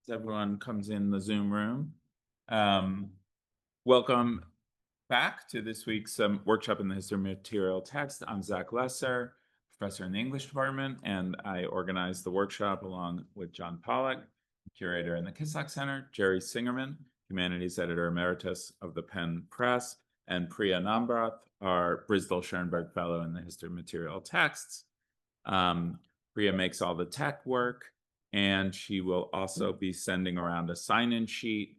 Everyone comes in the Zoom room. Welcome back to this week's workshop in the history of material text. I'm Zach Lesser, professor in the English department, and I organized the workshop along with John Pollack, curator in the Kislak Center, Jerry Singerman, humanities editor emeritus of the Penn Press, and Priya Nambrath, our Brisdell Schoenberg Fellow in the history of material texts. Priya makes all the tech work, and she will also be sending around a sign-in sheet.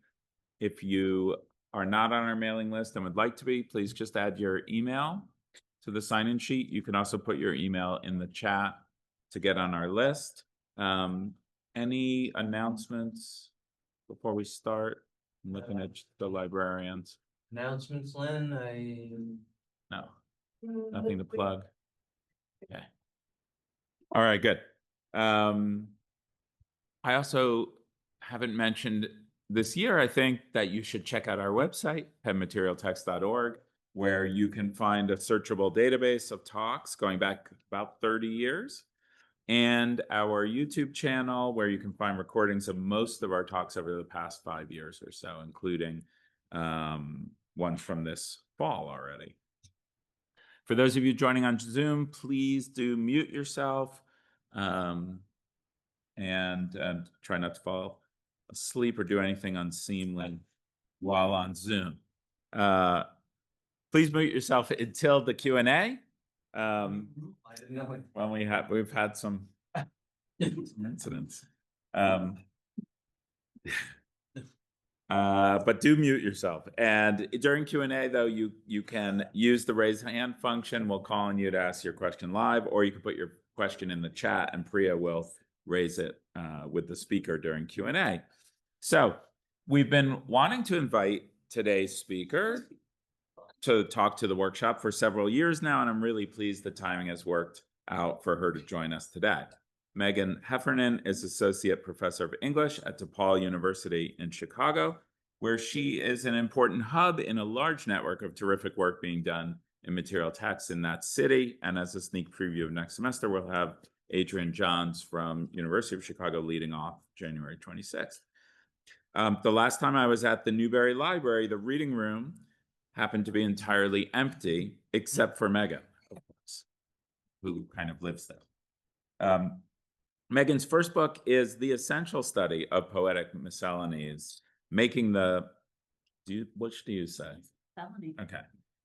If you are not on our mailing list and would like to be, please just add your email to the sign-in sheet. You can also put your email in the chat to get on our list. Any announcements before we start? I'm looking at the librarians. Announcements, Lynn? No, nothing to plug. Okay. All right, good. I also haven't mentioned this year, I think, that you should check out our website, penmaterialtext.org, where you can find a searchable database of talks going back about 30 years, and our YouTube channel, where you can find recordings of most of our talks over the past 5 years or so, including ones from this fall already. For those of you joining on Zoom, please do mute yourself. And try not to fall asleep or do anything unseemly while on Zoom. Please mute yourself until the Q&A. When we've had some incidents. But do mute yourself. And during Q&A, though, you can use the raise hand function. We'll call on you to ask your question live, or you can put your question in the chat, and Priya will raise it with the speaker during Q&A. So we've been wanting to invite today's speaker to talk to the workshop for several years now, and I'm really pleased the timing has worked out for her to join us today. Megan Heffernan is Associate Professor of English at DePaul University in Chicago, where she is an important hub in a large network of terrific work being done in material text in that city. And as a sneak preview of next semester, we'll have Adrian Johns from University of Chicago leading off January 26th. The last time I was at the Newberry Library, the reading room happened to be entirely empty, except for Megan, of course, who kind of lives there. Megan's first book is The Essential Study of Poetic Miscellanies, which do you say? Miscellany. Okay.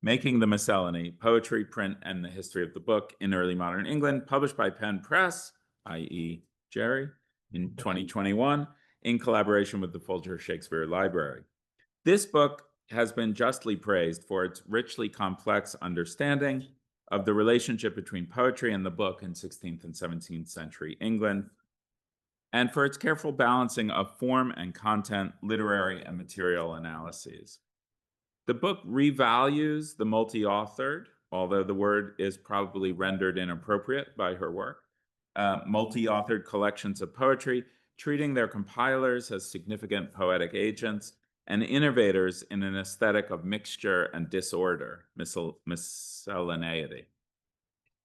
Making the Miscellany, Poetry, Print, and the History of the Book in Early Modern England, published by Penn Press, i.e. Jerry, in 2021, in collaboration with the Folger Shakespeare Library. This book has been justly praised for its richly complex understanding of the relationship between poetry and the book in 16th and 17th century England, and for its careful balancing of form and content, literary and material analyses. The book revalues the multi-authored, although the word is probably rendered inappropriate by her work, multi-authored collections of poetry, treating their compilers as significant poetic agents and innovators in an aesthetic of mixture and disorder, miscellaneity.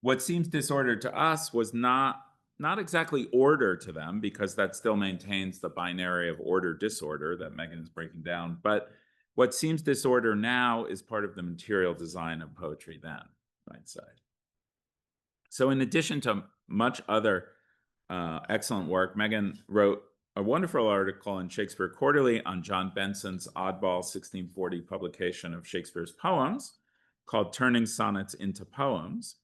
What seems disordered to us was not exactly order to them, because that still maintains the binary of order-disorder that Megan is breaking down, but what seems disorder now is part of the material design of poetry then, I'd say. So in addition to much other excellent work, Megan wrote a wonderful article in Shakespeare Quarterly on John Benson's oddball 1640 publication of Shakespeare's poems called Turning Sonnets into Poems.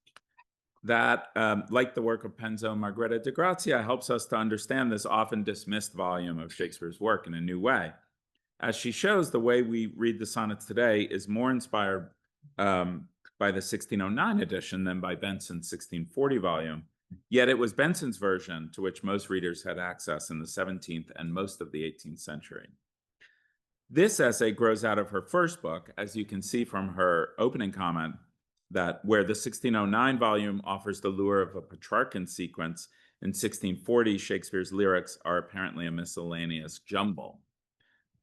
That, like the work of Penn's own Margherita de Grazia, helps us to understand this often dismissed volume of Shakespeare's work in a new way. As she shows, the way we read the sonnets today is more inspired by the 1609 edition than by Benson's 1640 volume. Yet it was Benson's version to which most readers had access in the 17th and most of the 18th century. This essay grows out of her first book, as you can see from her opening comment, that where the 1609 volume offers the lure of a Petrarchan sequence, in 1640 Shakespeare's lyrics are apparently a miscellaneous jumble.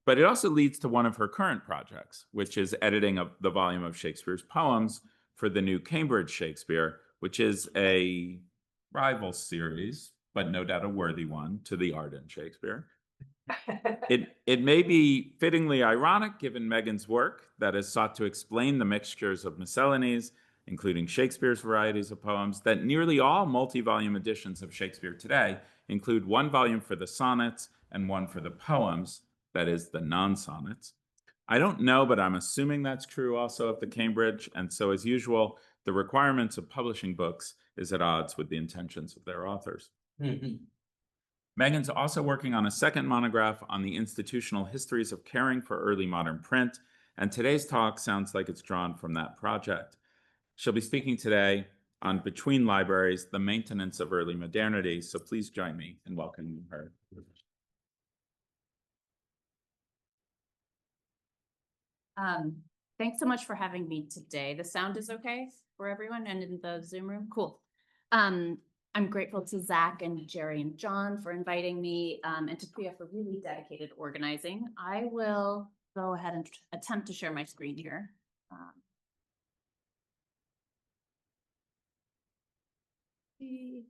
But it also leads to one of her current projects, which is editing of the volume of Shakespeare's poems for the new Cambridge Shakespeare, which is a rival series, but no doubt a worthy one, to the Arden Shakespeare. It may be fittingly ironic, given Megan's work that has sought to explain the mixtures of miscellanies, including Shakespeare's varieties of poems, that nearly all multi-volume editions of Shakespeare today include one volume for the sonnets and one for the poems, that is, the non-sonnets. I don't know, but I'm assuming that's true also of the Cambridge, and so as usual, the requirements of publishing books is at odds with the intentions of their authors. Megan's also working on a second monograph on the institutional histories of caring for early modern print, and today's talk sounds like it's drawn from that project. She'll be speaking today on Between Libraries, the Maintenance of Early Modernity, so please join me in welcoming her. Thanks so much for having me today. The sound is okay for everyone and in the Zoom room? Cool. I'm grateful to Zach and Jerry and John for inviting me, and to Priya for really dedicated organizing. I will go ahead and attempt to share my screen here. Is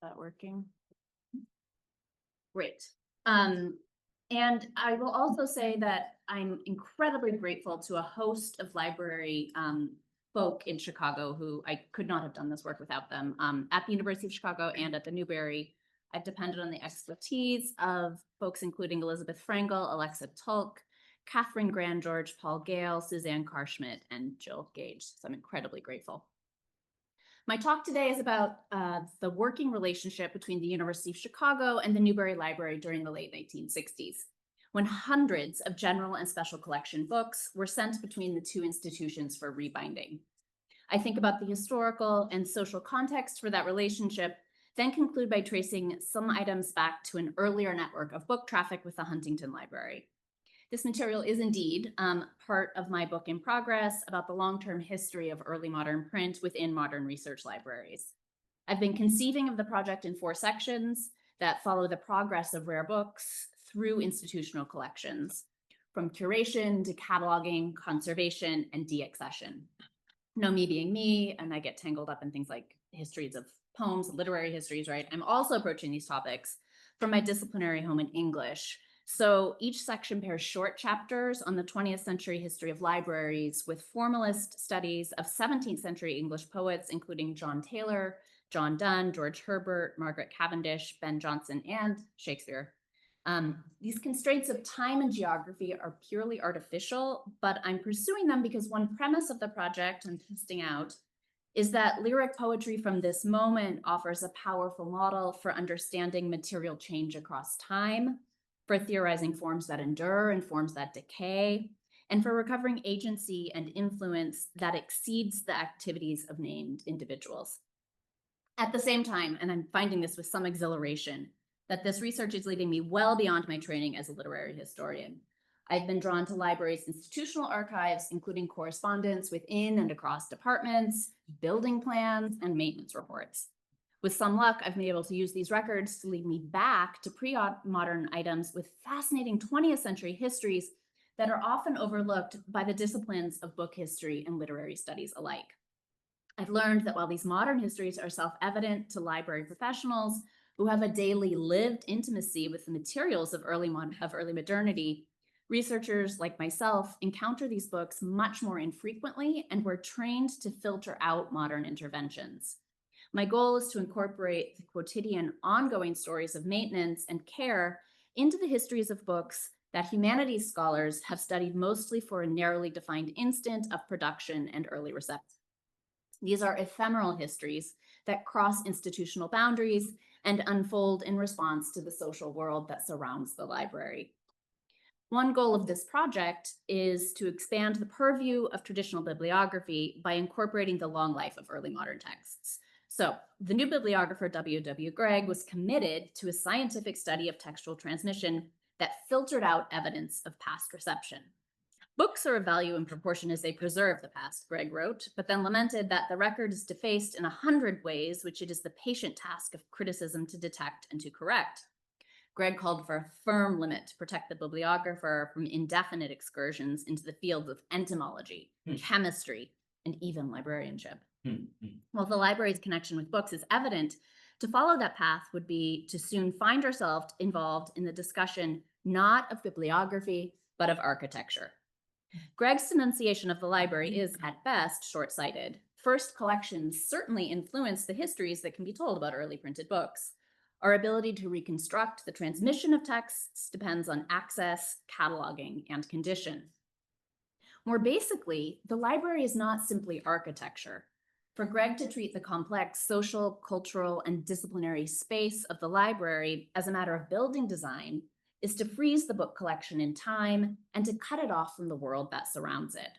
that working? Great. And I will also say that I'm incredibly grateful to a host of library folk in Chicago who I could not have done this work without them. At the University of Chicago and at the Newberry, I've depended on the expertise of folks including Elizabeth Frangel, Alexa Tulk, Catherine Grandgeorge, Paul Gale, Suzanne Carschmidt, and Jill Gage. So I'm incredibly grateful. My talk today is about the working relationship between the University of Chicago and the Newberry Library during the late 1960s, when hundreds of general and special collection books were sent between the two institutions for rebinding. I think about the historical and social context for that relationship, then conclude by tracing some items back to an earlier network of book traffic with the Huntington Library. This material is indeed part of my book in progress about the long-term history of early modern print within modern research libraries. I've been conceiving of the project in 4 sections that follow the progress of rare books through institutional collections, from curation to cataloging, conservation, and deaccession. No, me being me, and I get tangled up in things like histories of poems, literary histories, right? I'm also approaching these topics from my disciplinary home in English. So each section pairs short chapters on the 20th century history of libraries with formalist studies of 17th century English poets, including John Taylor, John Donne, George Herbert, Margaret Cavendish, Ben Jonson, and Shakespeare. These constraints of time and geography are purely artificial, but I'm pursuing them because one premise of the project I'm testing out is that lyric poetry from this moment offers a powerful model for understanding material change across time, for theorizing forms that endure and forms that decay, and for recovering agency and influence that exceeds the activities of named individuals. At the same time, and I'm finding this with some exhilaration, that this research is leading me well beyond my training as a literary historian. I've been drawn to libraries' institutional archives, including correspondence within and across departments, building plans, and maintenance reports. With some luck, I've been able to use these records to lead me back to pre-modern items with fascinating 20th century histories that are often overlooked by the disciplines of book history and literary studies alike. I've learned that while these modern histories are self-evident to library professionals who have a daily lived intimacy with the materials of early modernity, researchers like myself encounter these books much more infrequently and were trained to filter out modern interventions. My goal is to incorporate the quotidian, ongoing stories of maintenance and care into the histories of books that humanities scholars have studied mostly for a narrowly defined instant of production and early reception. These are ephemeral histories that cross institutional boundaries and unfold in response to the social world that surrounds the library. One goal of this project is to expand the purview of traditional bibliography by incorporating the long life of early modern texts. So the new bibliographer, W.W. Gregg, was committed to a scientific study of textual transmission that filtered out evidence of past reception. Books are of value in proportion as they preserve the past, Gregg wrote, but then lamented that the record is defaced in 100 ways, which it is the patient task of criticism to detect and to correct. Gregg called for a firm limit to protect the bibliographer from indefinite excursions into the fields of entomology, chemistry, and even librarianship. While the library's connection with books is evident, To follow that path would be to soon find ourselves involved in the discussion not of bibliography, but of architecture. Greg's denunciation of the library is, at best, short-sighted. First collections certainly influence the histories that can be told about early printed books. Our ability to reconstruct the transmission of texts depends on access, cataloging, and condition. More basically, the library is not simply architecture. For Greg to treat the complex social, cultural, and disciplinary space of the library as a matter of building design is to freeze the book collection in time and to cut it off from the world that surrounds it.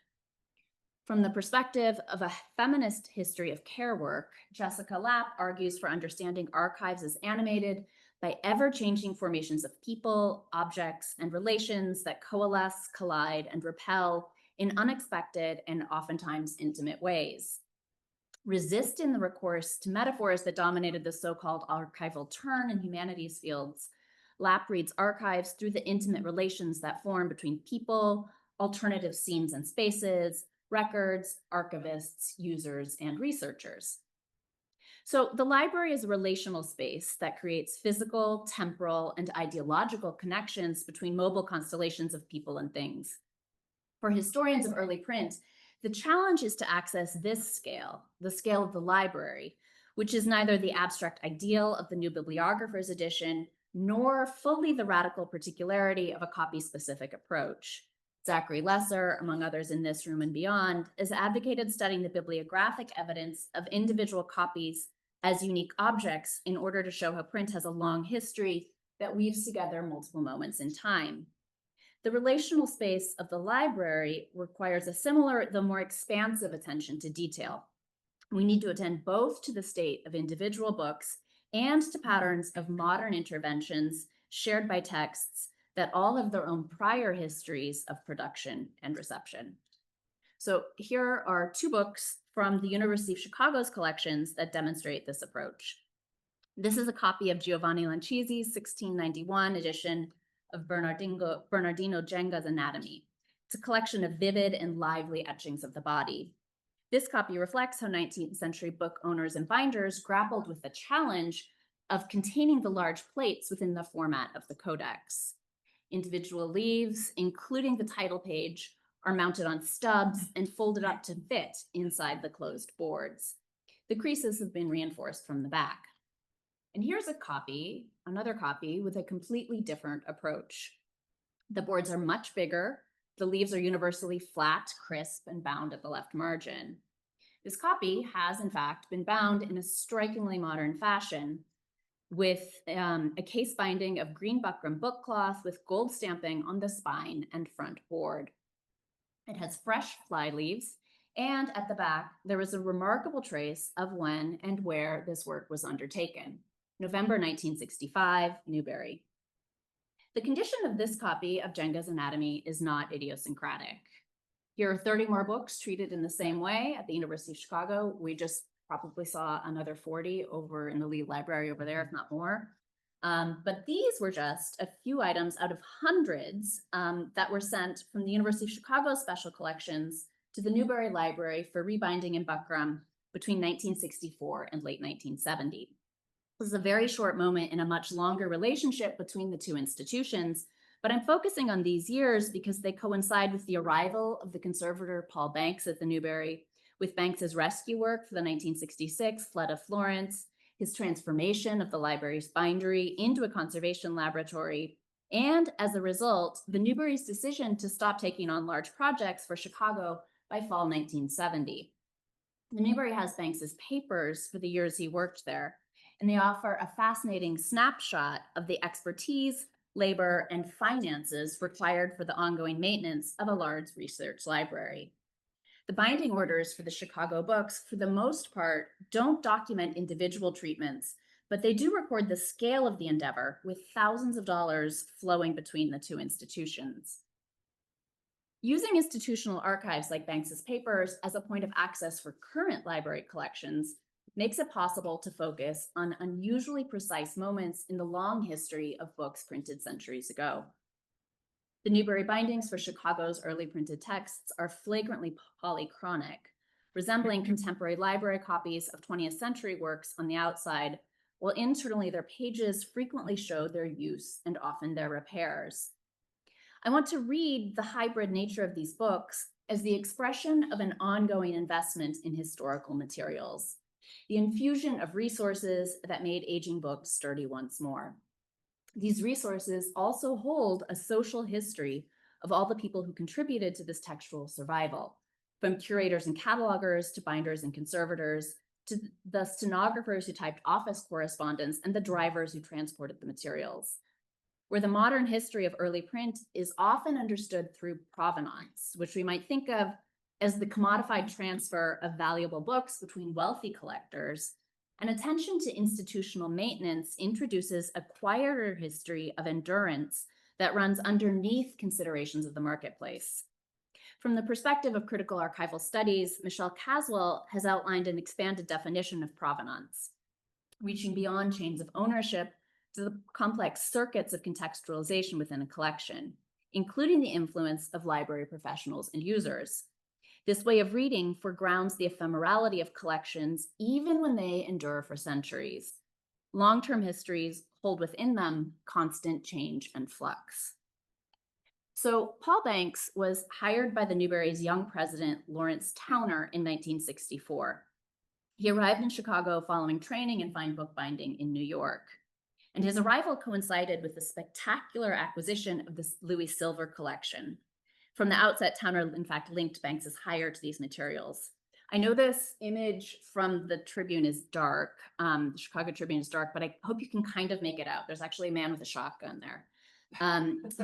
From the perspective of a feminist history of care work, Jessica Lapp argues for understanding archives as animated by ever-changing formations of people, objects, and relations that coalesce, collide, and repel in unexpected and oftentimes intimate ways. Resisting the recourse to metaphors that dominated the so-called archival turn in humanities fields, Lapp reads archives through the intimate relations that form between people, alternative scenes and spaces, records, archivists, users, and researchers. So the library is a relational space that creates physical, temporal, and ideological connections between mobile constellations of people and things. For historians of early print, the challenge is to access this scale, the scale of the library, which is neither the abstract ideal of the New Bibliographer's edition, nor fully the radical particularity of a copy-specific approach. Zachary Lesser, among others in this room and beyond, has advocated studying the bibliographic evidence of individual copies as unique objects in order to show how print has a long history that weaves together multiple moments in time. The relational space of the library requires a similar, though more expansive attention to detail. We need to attend both to the state of individual books and to patterns of modern interventions shared by texts that all have their own prior histories of production and reception. So here are two books from the University of Chicago's collections that demonstrate this approach. This is a copy of Giovanni Lancizi's 1691 edition of Bernardino Genga's Anatomy. It's a collection of vivid and lively etchings of the body. This copy reflects how 19th century book owners and binders grappled with the challenge of containing the large plates within the format of the codex. Individual leaves, including the title page, are mounted on stubs and folded up to fit inside the closed boards. The creases have been reinforced from the back. And here's a copy, another copy, with a completely different approach. The boards are much bigger. The leaves are universally flat, crisp, and bound at the left margin. This copy has, in fact, been bound in a strikingly modern fashion with a case binding of green buckram book cloth with gold stamping on the spine and front board. It has fresh fly leaves, and at the back, there is a remarkable trace of when and where this work was undertaken. November 1965, Newberry. The condition of this copy of Genga's Anatomy is not idiosyncratic. Here are 30 more books treated in the same way at the University of Chicago. We just probably saw another 40 over in the Lee Library over there, if not more. But these were just a few items out of hundreds that were sent from the University of Chicago Special Collections to the Newberry Library for rebinding in buckram between 1964 and late 1970. This is a very short moment in a much longer relationship between the two institutions, but I'm focusing on these years because they coincide with the arrival of the conservator Paul Banks at the Newberry, with Banks's rescue work for the 1966 flood of Florence, his transformation of the library's bindery into a conservation laboratory, and as a result, the Newberry's decision to stop taking on large projects for Chicago by fall 1970. The Newberry has Banks's papers for the years he worked there, and they offer a fascinating snapshot of the expertise, labor, and finances required for the ongoing maintenance of a large research library. The binding orders for the Chicago books, for the most part, don't document individual treatments, but they do record the scale of the endeavor, with thousands of dollars flowing between the two institutions. Using institutional archives like Banks's papers as a point of access for current library collections makes it possible to focus on unusually precise moments in the long history of books printed centuries ago. The Newberry bindings for Chicago's early printed texts are flagrantly polychronic, resembling contemporary library copies of 20th century works on the outside, while internally their pages frequently show their use and often their repairs. I want to read the hybrid nature of these books as the expression of an ongoing investment in historical materials, the infusion of resources that made aging books sturdy once more. These resources also hold a social history of all the people who contributed to this textual survival, from curators and catalogers to binders and conservators, to the stenographers who typed office correspondence and the drivers who transported the materials. Where the modern history of early print is often understood through provenance, which we might think of as the commodified transfer of valuable books between wealthy collectors, an attention to institutional maintenance introduces a quieter history of endurance that runs underneath considerations of the marketplace. From the perspective of critical archival studies, Michelle Caswell has outlined an expanded definition of provenance, reaching beyond chains of ownership to the complex circuits of contextualization within a collection, including the influence of library professionals and users. This way of reading foregrounds the ephemerality of collections even when they endure for centuries. Long-term histories hold within them constant change and flux. So Paul Banks was hired by the Newberry's young president, Lawrence Towner, in 1964. He arrived in Chicago following training in fine bookbinding in New York. And his arrival coincided with the spectacular acquisition of the Louis Silver collection. From the outset, Towner, in fact, linked Banks's hire to these materials. I know this image from the Tribune is dark. The Chicago Tribune is dark, but I hope you can kind of make it out. There's actually a man with a shotgun there.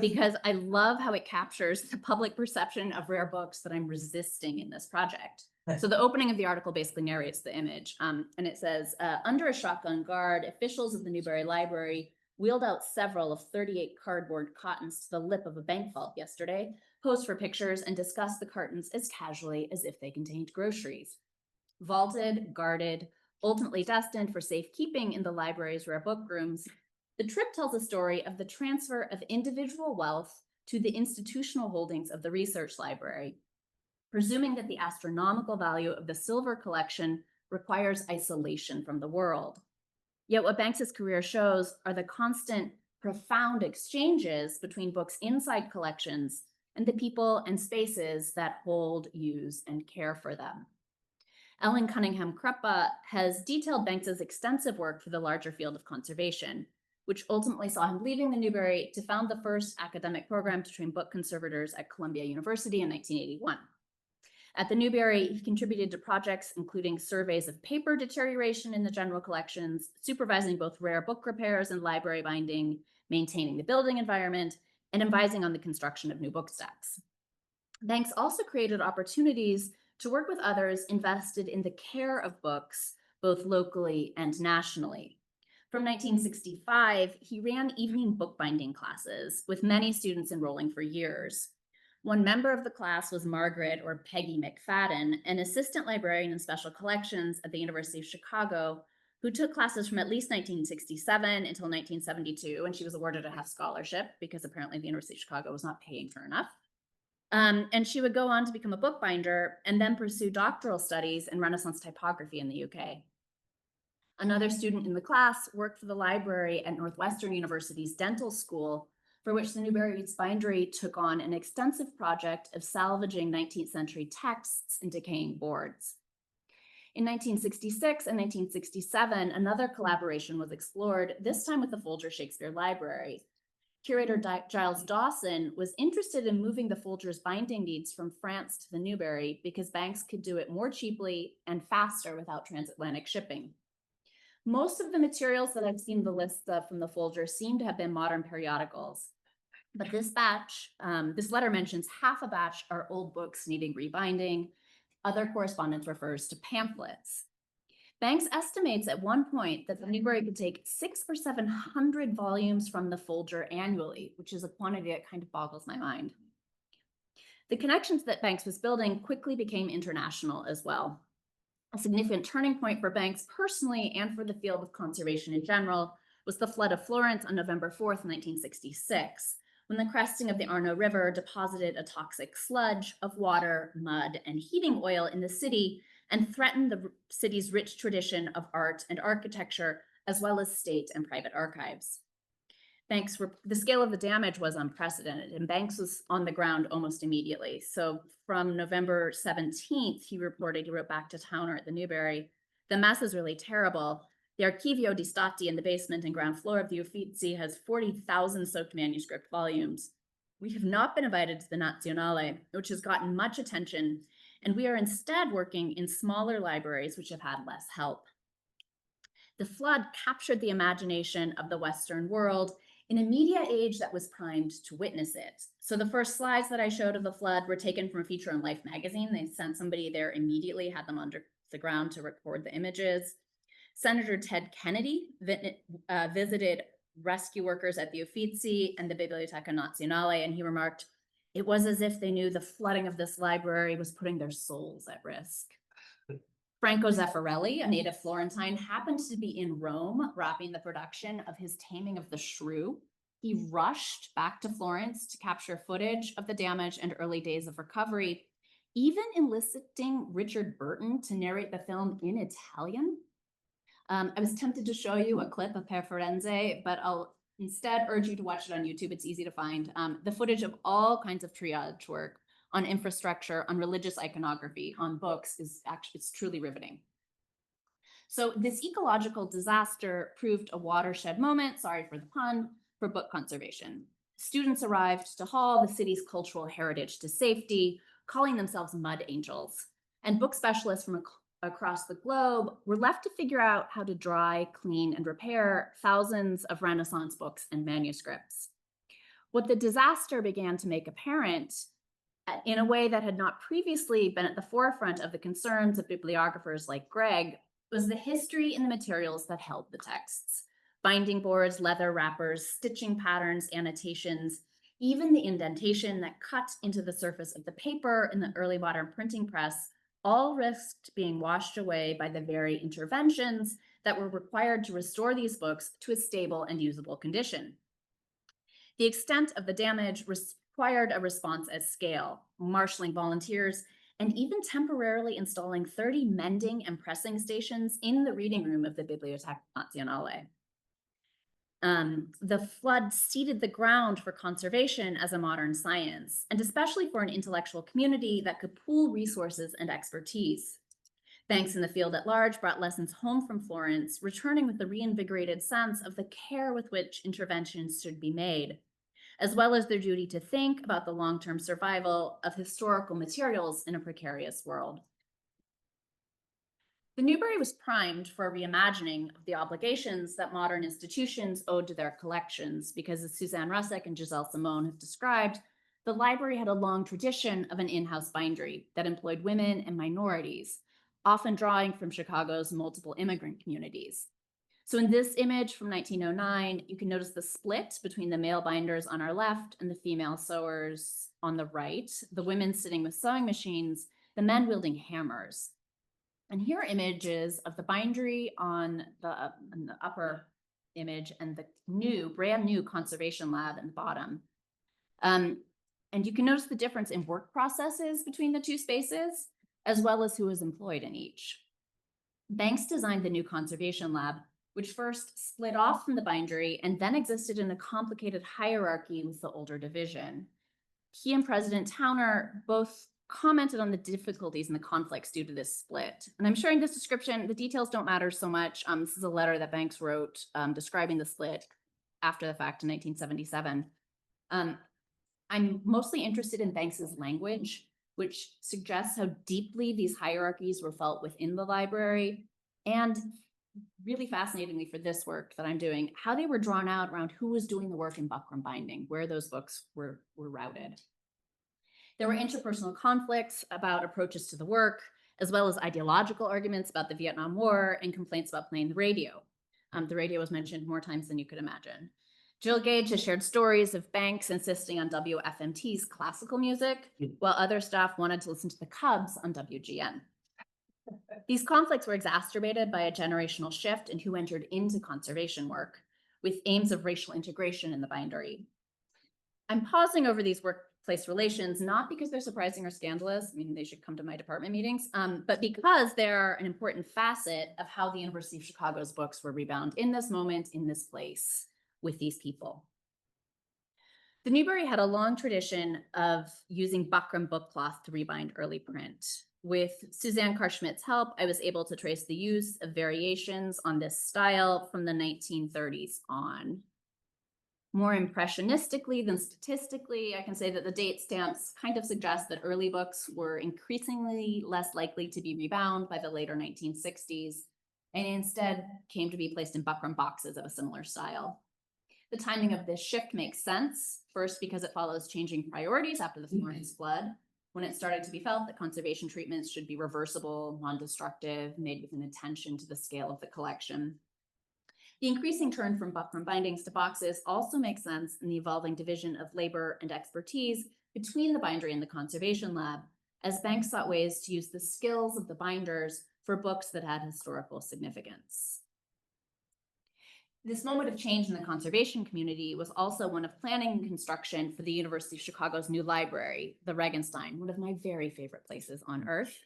Because I love how it captures the public perception of rare books that I'm resisting in this project. So the opening of the article basically narrates the image, and it says, under a shotgun guard, officials of the Newberry Library wheeled out several of 38 cardboard cottons to the lip of a bank vault yesterday, posed for pictures, and discussed the cartons as casually as if they contained groceries. Vaulted, guarded, ultimately destined for safekeeping in the library's rare book rooms, the trip tells a story of the transfer of individual wealth to the institutional holdings of the research library, presuming that the astronomical value of the silver collection requires isolation from the world. Yet what Banks's career shows are the constant, profound exchanges between books inside collections and the people and spaces that hold, use, and care for them. Ellen Cunningham-Kruppa has detailed Banks's extensive work for the larger field of conservation, which ultimately saw him leaving the Newberry to found the first academic program to train book conservators at Columbia University in 1981. At the Newberry, he contributed to projects including surveys of paper deterioration in the general collections, supervising both rare book repairs and library binding, maintaining the building environment, and advising on the construction of new book stacks. Banks also created opportunities to work with others invested in the care of books, both locally and nationally. From 1965, he ran evening bookbinding classes, with many students enrolling for years. One member of the class was Margaret, or Peggy McFadden, an assistant librarian in special collections at the University of Chicago, who took classes from at least 1967 until 1972, and she was awarded a Heft scholarship because apparently the University of Chicago was not paying her enough. And she would go on to become a bookbinder and then pursue doctoral studies in Renaissance typography in the UK. Another student in the class worked for the library at Northwestern University's dental school, for which the Newberry's bindery took on an extensive project of salvaging 19th century texts and decaying boards. In 1966 and 1967, another collaboration was explored, this time with the Folger Shakespeare Library. Curator Giles Dawson was interested in moving the Folger's binding needs from France to the Newberry because Banks could do it more cheaply and faster without transatlantic shipping. Most of the materials that I've seen the list of from the Folger seem to have been modern periodicals. But this batch, this letter mentions half a batch are old books needing rebinding. Other correspondence refers to pamphlets. Banks estimates at one point that the Newberry could take 600 or 700 volumes from the Folger annually, which is a quantity that kind of boggles my mind. The connections that Banks was building quickly became international as well. A significant turning point for Banks personally and for the field of conservation in general was the flood of Florence on November 4th, 1966, when the cresting of the Arno River deposited a toxic sludge of water, mud, and heating oil in the city and threatened the city's rich tradition of art and architecture as well as state and private archives. The scale of the damage was unprecedented, and Banks was on the ground almost immediately. So from November 17th, he wrote back to Towner at the Newberry, "The mess is really terrible. The Archivio di Stati in the basement and ground floor of the Uffizi has 40,000 soaked manuscript volumes. We have not been invited to the Nazionale, which has gotten much attention, and we are instead working in smaller libraries which have had less help." The flood captured the imagination of the Western world in a media age that was primed to witness it. So the first slides that I showed of the flood were taken from a feature in Life magazine. They sent somebody there immediately, had them under the ground to record the images. Senator Ted Kennedy visited rescue workers at the Uffizi and the Biblioteca Nazionale, and he remarked, "It was as if they knew the flooding of this library was putting their souls at risk." Franco Zeffirelli, a native Florentine, happened to be in Rome wrapping the production of his Taming of the Shrew. He rushed back to Florence to capture footage of the damage and early days of recovery, even enlisting Richard Burton to narrate the film in Italian. I was tempted to show you a clip of Per Firenze, but I'll instead urge you to watch it on YouTube. It's easy to find. The footage of all kinds of triage work on infrastructure, on religious iconography, on books it's truly riveting. So this ecological disaster proved a watershed moment, sorry for the pun, for book conservation. Students arrived to haul the city's cultural heritage to safety, calling themselves mud angels. And book specialists from across the globe were left to figure out how to dry, clean, and repair thousands of Renaissance books and manuscripts. What the disaster began to make apparent, in a way that had not previously been at the forefront of the concerns of bibliographers like Greg, was the history and the materials that held the texts. Binding boards, leather wrappers, stitching patterns, annotations, even the indentation that cut into the surface of the paper in the early modern printing press, all risked being washed away by the very interventions that were required to restore these books to a stable and usable condition. The extent of the damage required a response at scale, marshaling volunteers, and even temporarily installing 30 mending and pressing stations in the reading room of the Biblioteca Nazionale. The flood seeded the ground for conservation as a modern science, and especially for an intellectual community that could pool resources and expertise. Banks in the field at large brought lessons home from Florence, returning with a reinvigorated sense of the care with which interventions should be made, as well as their duty to think about the long-term survival of historical materials in a precarious world. The Newberry was primed for a reimagining of the obligations that modern institutions owed to their collections, because as Suzanne Russick and Giselle Simone have described, the library had a long tradition of an in-house bindery that employed women and minorities, often drawing from Chicago's multiple immigrant communities. So in this image from 1909, you can notice the split between the male binders on our left and the female sewers on the right, the women sitting with sewing machines, the men wielding hammers. And here are images of the bindery on the upper image and the brand new conservation lab in the bottom. And you can notice the difference in work processes between the two spaces, as well as who is employed in each. Banks designed the new conservation lab, which first split off from the bindery and then existed in a complicated hierarchy with the older division. He and President Towner both commented on the difficulties and the conflicts due to this split. And I'm sharing this description, the details don't matter so much. This is a letter that Banks wrote describing the split after the fact in 1977. I'm mostly interested in Banks's language, which suggests how deeply these hierarchies were felt within the library, and really fascinatingly for this work that I'm doing, how they were drawn out around who was doing the work in buckram binding, where those books were routed. There were interpersonal conflicts about approaches to the work, as well as ideological arguments about the Vietnam War and complaints about playing the radio. The radio was mentioned more times than you could imagine. Jill Gage has shared stories of Banks insisting on WFMT's classical music, while other staff wanted to listen to the Cubs on WGN. These conflicts were exacerbated by a generational shift in who entered into conservation work, with aims of racial integration in the bindery. I'm pausing over these works place relations, not because they're surprising or scandalous. I mean, they should come to my department meetings, but because they're an important facet of how the University of Chicago's books were rebound in this moment, in this place, with these people. The Newberry had a long tradition of using buckram book cloth to rebind early print. With Suzanne Carr-Schmidt's help, I was able to trace the use of variations on this style from the 1930s on. More impressionistically than statistically, I can say that the date stamps kind of suggest that early books were increasingly less likely to be rebound by the later 1960s, and instead came to be placed in buckram boxes of a similar style. The timing of this shift makes sense, first because it follows changing priorities after the Florence flood, when it started to be felt that conservation treatments should be reversible, non-destructive, made with an attention to the scale of the collection. The increasing turn from buckram bindings to boxes also makes sense in the evolving division of labor and expertise between the bindery and the conservation lab, as banks sought ways to use the skills of the binders for books that had historical significance. This moment of change in the conservation community was also one of planning and construction for the University of Chicago's new library, the Regenstein, one of my very favorite places on earth,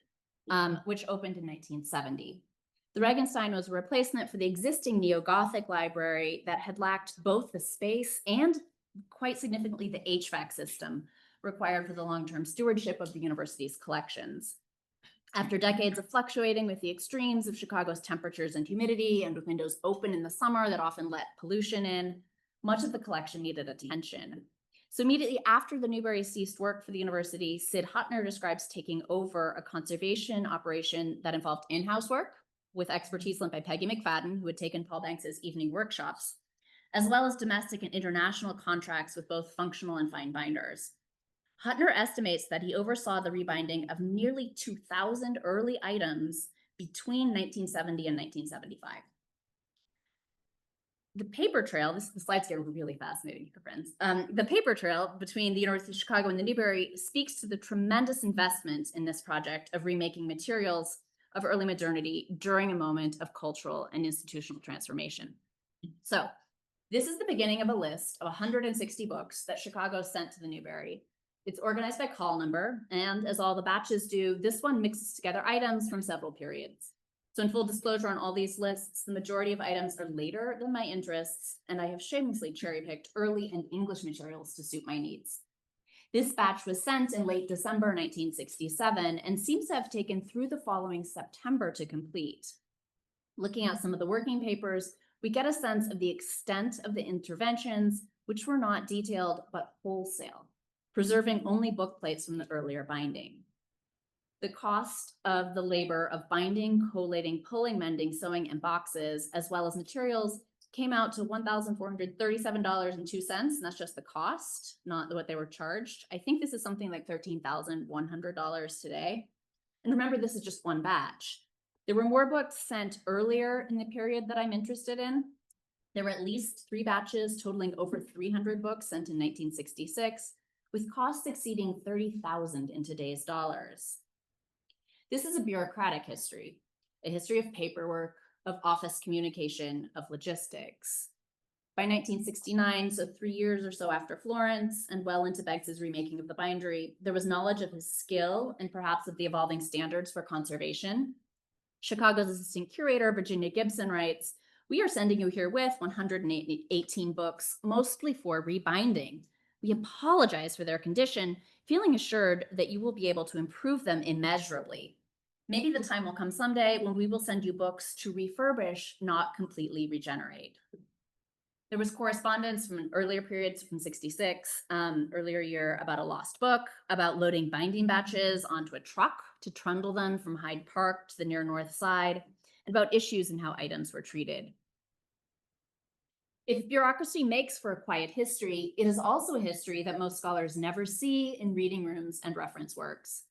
which opened in 1970. The Regenstein was a replacement for the existing neo-Gothic library that had lacked both the space and, quite significantly, the HVAC system required for the long-term stewardship of the university's collections. After decades of fluctuating with the extremes of Chicago's temperatures and humidity, and with windows open in the summer that often let pollution in, much of the collection needed attention. So immediately after the Newberry ceased work for the university, Sid Huttner describes taking over a conservation operation that involved in-house work, with expertise lent by Peggy McFadden, who had taken Paul Banks's evening workshops, as well as domestic and international contracts with both functional and fine binders. Huttner estimates that he oversaw the rebinding of nearly 2,000 early items between 1970 and 1975. The paper trail, the slides get really fascinating, friends. The paper trail between the University of Chicago and the Newberry speaks to the tremendous investment in this project of remaking materials of early modernity during a moment of cultural and institutional transformation. So this is the beginning of a list of 160 books that Chicago sent to the Newberry. It's organized by call number, and as all the batches do, this one mixes together items from several periods. So in full disclosure on all these lists, the majority of items are later than my interests, and I have shamelessly cherry-picked early and English materials to suit my needs. This batch was sent in late December 1967 and seems to have taken through the following September to complete. Looking at some of the working papers, we get a sense of the extent of the interventions, which were not detailed but wholesale, preserving only book plates from the earlier binding. The cost of the labor of binding, collating, pulling, mending, sewing, and boxes, as well as materials, came out to $1,437.02, and that's just the cost, not what they were charged. I think this is something like $13,100 today. And remember, this is just one batch. There were more books sent earlier in the period that I'm interested in. There were at least 3 batches totaling over 300 books sent in 1966, with costs exceeding $30,000 in today's dollars. This is a bureaucratic history, a history of paperwork, of office communication, of logistics. By 1969, so 3 years or so after Florence, and well into Banks's remaking of the bindery, there was knowledge of his skill and perhaps of the evolving standards for conservation. Chicago's assistant curator, Virginia Gibson, writes, "We are sending you here with 118 books, mostly for rebinding. We apologize for their condition, feeling assured that you will be able to improve them immeasurably. Maybe the time will come someday when we will send you books to refurbish, not completely regenerate." There was correspondence from an earlier period, from 66, earlier year, about a lost book, about loading binding batches onto a truck to trundle them from Hyde Park to the near North Side, and about issues in how items were treated. If bureaucracy makes for a quiet history, it is also a history that most scholars never see in reading rooms and reference works.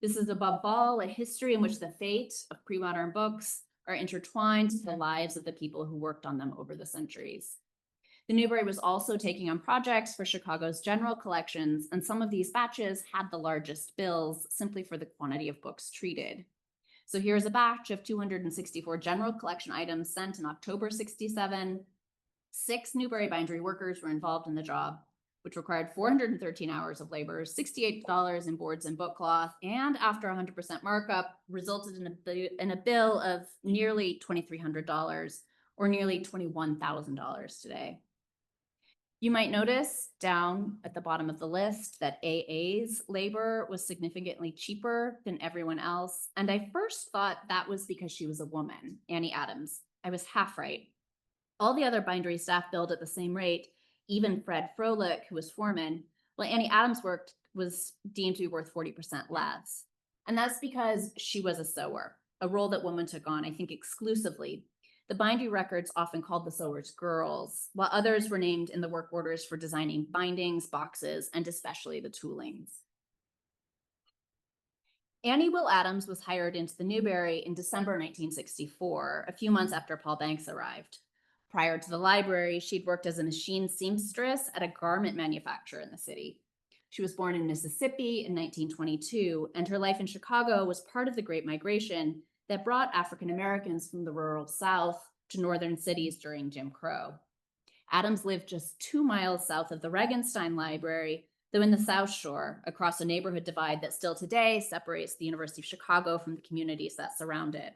This is above all a history in which the fate of pre-modern books are intertwined to the lives of the people who worked on them over the centuries. The Newberry was also taking on projects for Chicago's general collections, and some of these batches had the largest bills simply for the quantity of books treated. So here's a batch of 264 general collection items sent in October 67. 6 Newberry bindery workers were involved in the job, which required 413 hours of labor, $68 in boards and book cloth, and after 100% markup, resulted in a bill of nearly $2,300 or nearly $21,000 today. You might notice down at the bottom of the list that AA's labor was significantly cheaper than everyone else, and I first thought that was because she was a woman, Annie Adams. I was half right. All the other bindery staff billed at the same rate, even Fred Froelich, who was foreman, while Annie Adams' work was deemed to be worth 40% less. And that's because she was a sewer, a role that women took on, I think, exclusively. The bindery records often called the sewers girls, while others were named in the work orders for designing bindings, boxes, and especially the toolings. Annie Will Adams was hired into the Newberry in December 1964, a few months after Paul Banks arrived. Prior to the library, she'd worked as a machine seamstress at a garment manufacturer in the city. She was born in Mississippi in 1922, and her life in Chicago was part of the Great Migration that brought African Americans from the rural South to northern cities during Jim Crow. Adams lived just 2 miles south of the Regenstein Library, though in the South Shore, across a neighborhood divide that still today separates the University of Chicago from the communities that surround it.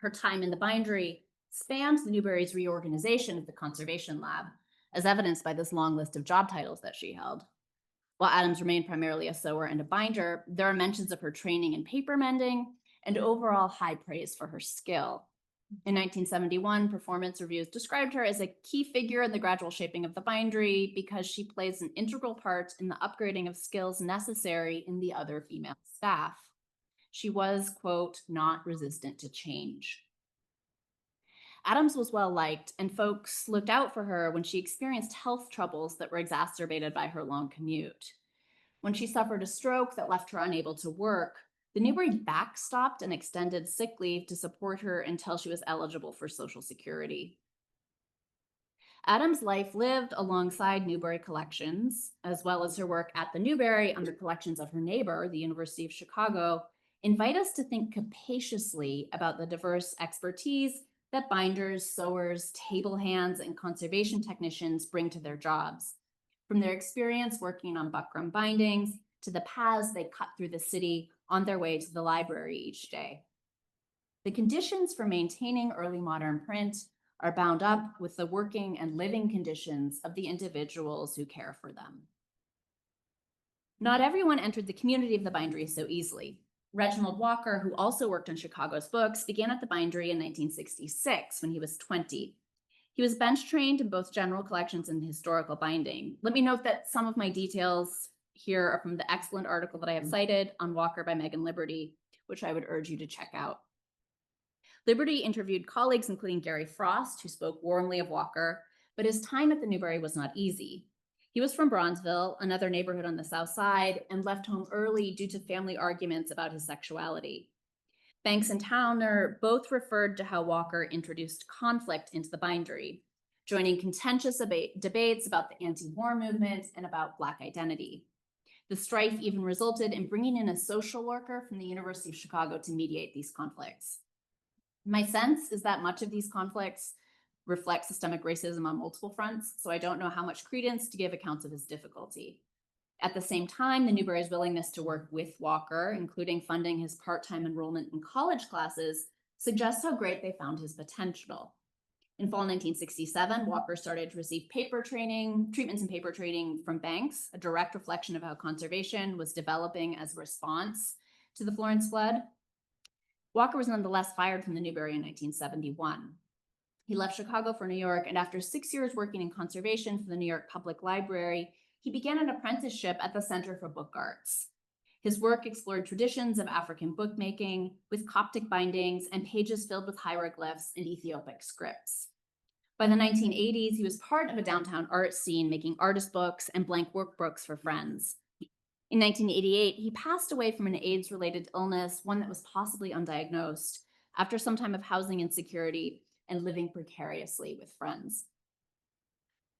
Her time in the bindery spanned the Newberry's reorganization of the conservation lab, as evidenced by this long list of job titles that she held. While Adams remained primarily a sewer and a binder, there are mentions of her training in paper mending and overall high praise for her skill. In 1971, performance reviews described her as a key figure in the gradual shaping of the bindery because she plays an integral part in the upgrading of skills necessary in the other female staff. She was, quote, not resistant to change. Adams was well liked, and folks looked out for her when she experienced health troubles that were exacerbated by her long commute. When she suffered a stroke that left her unable to work, the Newberry backstopped and extended sick leave to support her until she was eligible for Social Security. Adams' life lived alongside Newberry collections, as well as her work at the Newberry under collections of her neighbor, the University of Chicago, invite us to think capaciously about the diverse expertise that binders, sewers, table hands, and conservation technicians bring to their jobs. From their experience working on buckram bindings to the paths they cut through the city on their way to the library each day. The conditions for maintaining early modern print are bound up with the working and living conditions of the individuals who care for them. Not everyone entered the community of the bindery so easily. Reginald Walker, who also worked on Chicago's books, began at the bindery in 1966 when he was 20. He was bench trained in both general collections and historical binding. Let me note that some of my details here are from the excellent article that I have cited on Walker by Megan Liberty, which I would urge you to check out. Liberty interviewed colleagues, including Gary Frost, who spoke warmly of Walker, but his time at the Newberry was not easy. He was from Bronzeville, another neighborhood on the South Side, and left home early due to family arguments about his sexuality. Banks and Towner both referred to how Walker introduced conflict into the bindery, joining contentious debates about the anti-war movement and about Black identity. The strife even resulted in bringing in a social worker from the University of Chicago to mediate these conflicts. My sense is that much of these conflicts reflect systemic racism on multiple fronts, so I don't know how much credence to give accounts of his difficulty. At the same time, the Newberry's willingness to work with Walker, including funding his part-time enrollment in college classes, suggests how great they found his potential. In fall 1967, Walker started to receive treatments in paper training from Banks, a direct reflection of how conservation was developing as a response to the Florence flood. Walker was nonetheless fired from the Newberry in 1971. He left Chicago for New York, and after 6 years working in conservation for the New York Public Library, he began an apprenticeship at the Center for Book Arts. His work explored traditions of African bookmaking with Coptic bindings and pages filled with hieroglyphs and Ethiopic scripts. By the 1980s, he was part of a downtown art scene making artist books and blank workbooks for friends. In 1988, he passed away from an AIDS-related illness, one that was possibly undiagnosed, after some time of housing insecurity and living precariously with friends.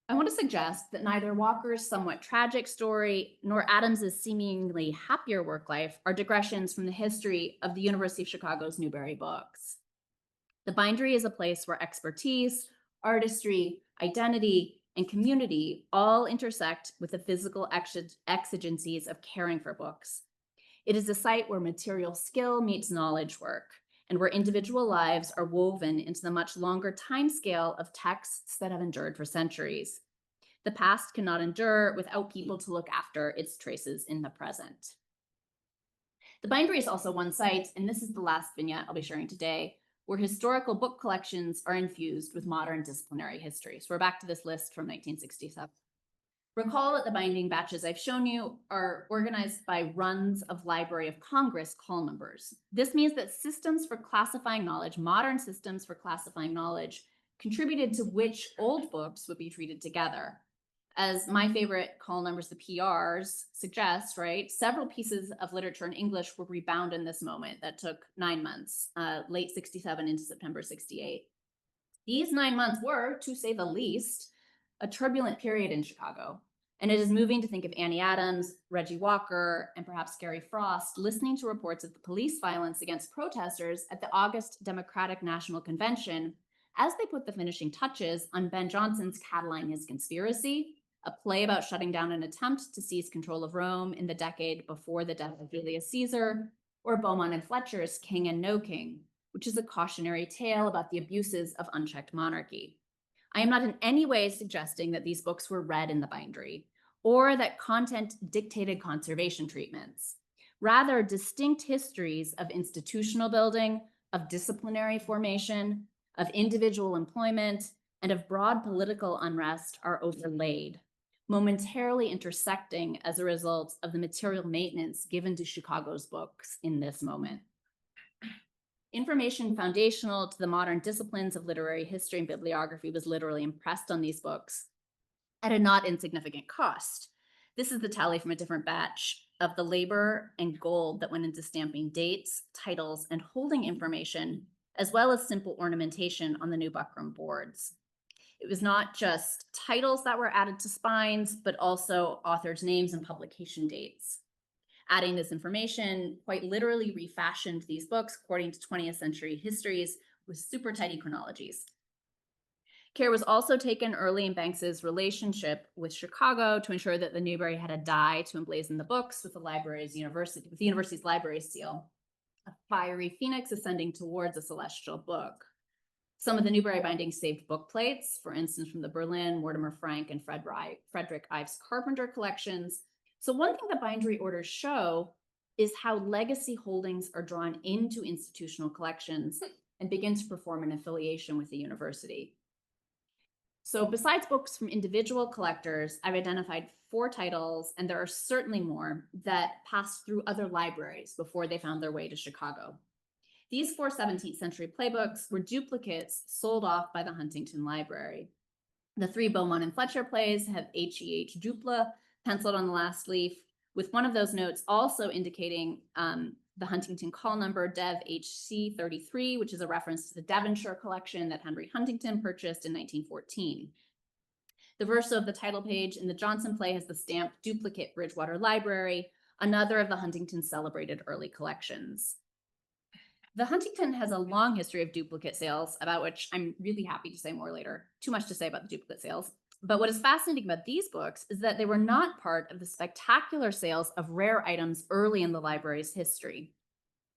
I want to suggest that neither Walker's somewhat tragic story nor Adams's seemingly happier work life are digressions from the history of the University of Chicago's Newberry books. The bindery is a place where expertise, artistry, identity, and community all intersect with the physical exigencies of caring for books. It is a site where material skill meets knowledge work, and where individual lives are woven into the much longer timescale of texts that have endured for centuries. The past cannot endure without people to look after its traces in the present. The bindery is also one site, and this is the last vignette I'll be sharing today, where historical book collections are infused with modern disciplinary history. So we're back to this list from 1967. Recall that the binding batches I've shown you are organized by runs of Library of Congress call numbers. This means that systems for classifying knowledge, modern systems for classifying knowledge, contributed to which old books would be treated together. As my favorite call numbers, the PRs, suggest, right, several pieces of literature in English were rebound in this moment that took 9 months, late 67 into September 68. These 9 months were, to say the least, a turbulent period in Chicago. And it is moving to think of Annie Adams, Reggie Walker, and perhaps Gary Frost listening to reports of the police violence against protesters at the August Democratic National Convention as they put the finishing touches on Ben Jonson's Catiline His Conspiracy, a play about shutting down an attempt to seize control of Rome in the decade before the death of Julius Caesar, or Beaumont and Fletcher's King and No King, which is a cautionary tale about the abuses of unchecked monarchy. I am not in any way suggesting that these books were read in the bindery, or that content dictated conservation treatments. Rather, distinct histories of institutional building, of disciplinary formation, of individual employment, and of broad political unrest are overlaid, momentarily intersecting as a result of the material maintenance given to Chicago's books in this moment. Information foundational to the modern disciplines of literary history and bibliography was literally impressed on these books at a not insignificant cost. This is the tally from a different batch of the labor and gold that went into stamping dates, titles, and holding information, as well as simple ornamentation on the new buckram boards. It was not just titles that were added to spines, but also authors' names and publication dates. Adding this information quite literally refashioned these books according to 20th century histories with super tidy chronologies. Care was also taken early in Banks's relationship with Chicago to ensure that the Newberry had a die to emblazon the books with the university's library seal, a fiery phoenix ascending towards a celestial book. Some of the Newberry bindings saved book plates, for instance, from the Berlin, Mortimer Frank, and Frederick Ives Carpenter collections. So one thing the bindery orders show is how legacy holdings are drawn into institutional collections and begin to perform an affiliation with the university. So besides books from individual collectors, I've identified 4 titles, and there are certainly more that passed through other libraries before they found their way to Chicago. These 4 17th century playbooks were duplicates sold off by the Huntington Library. The 3 Beaumont and Fletcher plays have H.E.H. Dupla penciled on the last leaf, with one of those notes also indicating the Huntington call number Dev HC 33, which is a reference to the Devonshire collection that Henry Huntington purchased in 1914. The verso of the title page in the Johnson play has the stamp Duplicate Bridgewater Library, another of the Huntington's celebrated early collections. The Huntington has a long history of duplicate sales, about which I'm really happy to say more later. Too much to say about the duplicate sales. But what is fascinating about these books is that they were not part of the spectacular sales of rare items early in the library's history.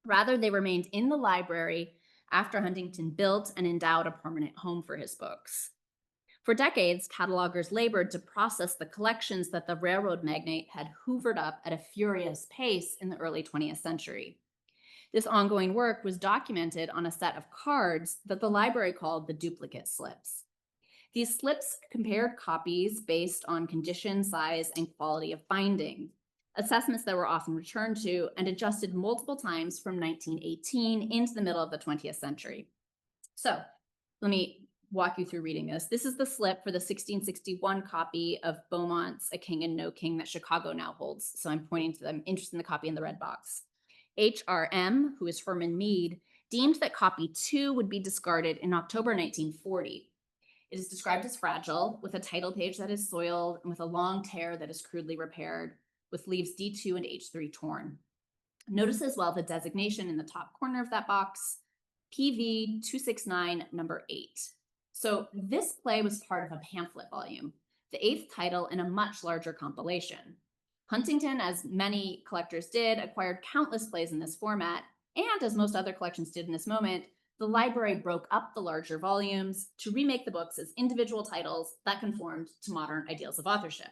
Rather, they remained in the library after Huntington built and endowed a permanent home for his books. For decades, catalogers labored to process the collections that the railroad magnate had hoovered up at a furious pace in the early 20th century. This ongoing work was documented on a set of cards that the library called the duplicate slips. These slips compared copies based on condition, size, and quality of binding, assessments that were often returned to and adjusted multiple times from 1918 into the middle of the 20th century. So let me walk you through reading this. This is the slip for the 1661 copy of Beaumont's A King and No King that Chicago now holds. So I'm pointing to them, interested in the copy in the red box. H.R.M., who is Herman Mead, deemed that copy 2 would be discarded in October 1940. It is described as fragile, with a title page that is soiled and with a long tear that is crudely repaired, with leaves D2 and H3 torn. Notice as well the designation in the top corner of that box, PV 269 number 8. So this play was part of a pamphlet volume. the 8th title in a much larger compilation. Huntington, as many collectors did, acquired countless plays in this format, and as most other collections did in this moment, the library broke up the larger volumes to remake the books as individual titles that conformed to modern ideals of authorship.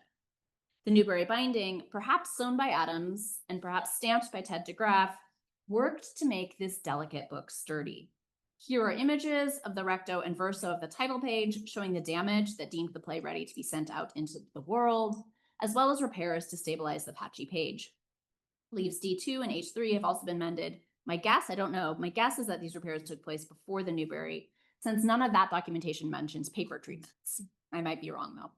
The Newberry binding, perhaps sewn by Adams and perhaps stamped by Ted DeGraff, worked to make this delicate book sturdy. Here are images of the recto and verso of the title page showing the damage that deemed the play ready to be sent out into the world, as well as repairs to stabilize the patchy page. Leaves D2 and H3 have also been mended. My guess is that these repairs took place before the Newberry, since none of that documentation mentions paper treatments. I might be wrong though.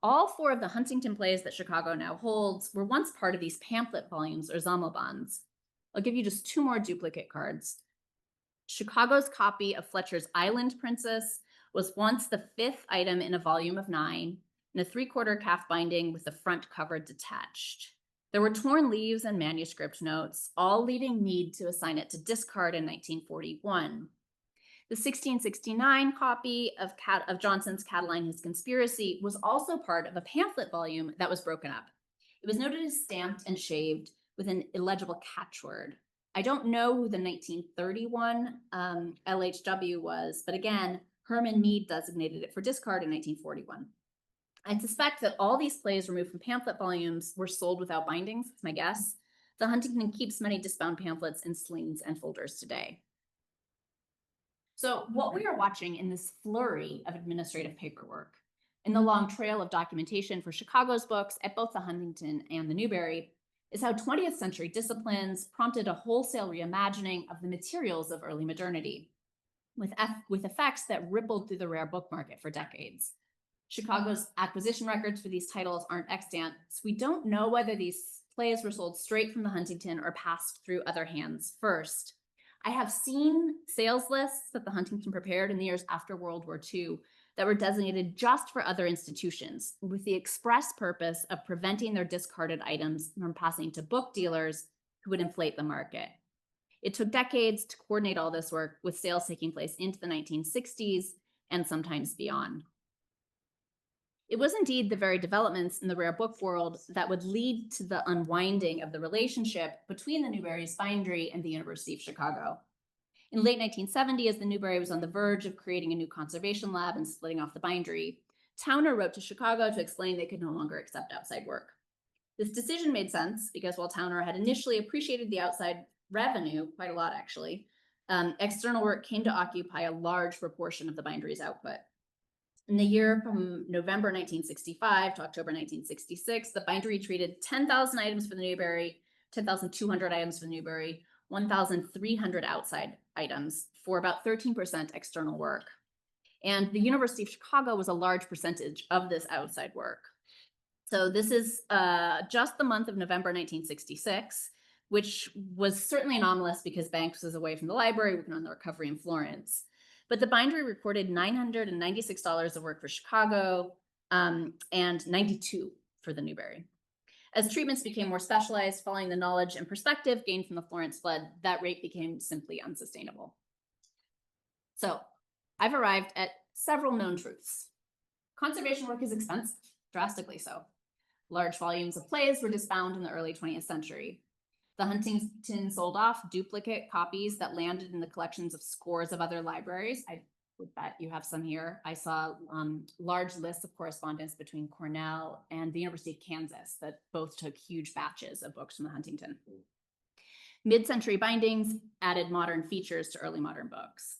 All 4 of the Huntington plays that Chicago now holds were once part of these pamphlet volumes or Sammelbands. I'll give you just 2 more duplicate cards. Chicago's copy of Fletcher's Island Princess was once the 5th item in a volume of 9, in a 3/4 calf binding with the front cover detached. There were torn leaves and manuscript notes, all leaving need to assign it to discard in 1941. The 1669 copy of Johnson's Catiline His Conspiracy was also part of a pamphlet volume that was broken up. It was noted as stamped and shaved with an illegible catchword. I don't know who the 1931 LHW was, but again, Herman Mead designated it for discard in 1941. I suspect that all these plays removed from pamphlet volumes were sold without bindings, that's my guess. The Huntington keeps many disbound pamphlets in slings and folders today. So what we are watching in this flurry of administrative paperwork, in the long trail of documentation for Chicago's books at both the Huntington and the Newberry, is how 20th century disciplines prompted a wholesale reimagining of the materials of early modernity, with effects that rippled through the rare book market for decades. Chicago's acquisition records for these titles aren't extant, so we don't know whether these plays were sold straight from the Huntington or passed through other hands first. I have seen sales lists that the Huntington prepared in the years after World War II that were designated just for other institutions, with the express purpose of preventing their discarded items from passing to book dealers who would inflate the market. It took decades to coordinate all this work, with sales taking place into the 1960s and sometimes beyond. It was indeed the very developments in the rare book world that would lead to the unwinding of the relationship between the Newberry's bindery and the University of Chicago. In late 1970, as the Newberry was on the verge of creating a new conservation lab and splitting off the bindery, Towner wrote to Chicago to explain they could no longer accept outside work. This decision made sense because while Towner had initially appreciated the outside revenue, quite a lot actually, external work came to occupy a large proportion of the bindery's output. In the year from November 1965 to October 1966, the bindery treated 10,000 items for the Newberry, 10,200 items for the Newberry, 1,300 outside items for about 13% external work. And the University of Chicago was a large percentage of this outside work. So this is just the month of November 1966, which was certainly anomalous because Banks was away from the library working on the recovery in Florence. But the bindery recorded $996 of work for Chicago and $92 for the Newberry. As treatments became more specialized following the knowledge and perspective gained from the Florence flood, that rate became simply unsustainable. So I've arrived at several known truths. Conservation work is expensive, drastically so. Large volumes of plays were disbound in the early 20th century. The Huntington sold off duplicate copies that landed in the collections of scores of other libraries. I would bet you have some here. I saw large lists of correspondence between Cornell and the University of Kansas that both took huge batches of books from the Huntington. Mid-century bindings added modern features to early modern books.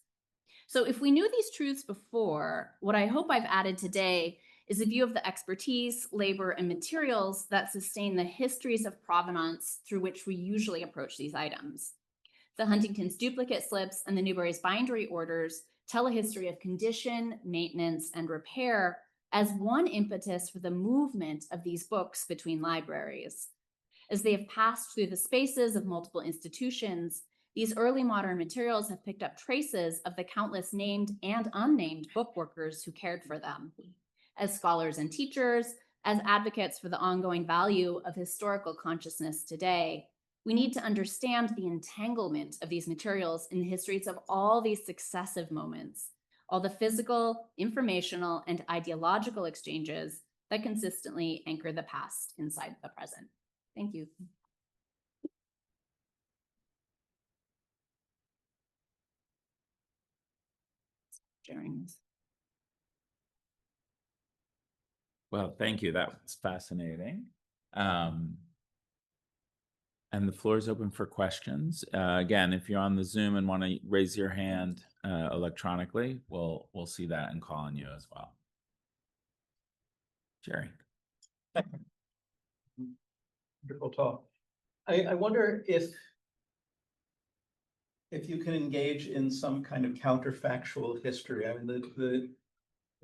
So if we knew these truths before, what I hope I've added today is a view of the expertise, labor, and materials that sustain the histories of provenance through which we usually approach these items. The Huntington's duplicate slips and the Newberry's bindery orders tell a history of condition, maintenance, and repair as one impetus for the movement of these books between libraries. As they have passed through the spaces of multiple institutions, these early modern materials have picked up traces of the countless named and unnamed bookworkers who cared for them. As scholars and teachers, as advocates for the ongoing value of historical consciousness today, we need to understand the entanglement of these materials in the histories of all these successive moments, all the physical, informational, and ideological exchanges that consistently anchor the past inside the present. Thank you. Sharing this. Well, thank you. That was fascinating. And the floor is open for questions. Again, if you're on the Zoom and want to raise your hand electronically, we'll see that and call on you as well. Jerry. Wonderful talk. I wonder if you can engage in some kind of counterfactual history. I mean, the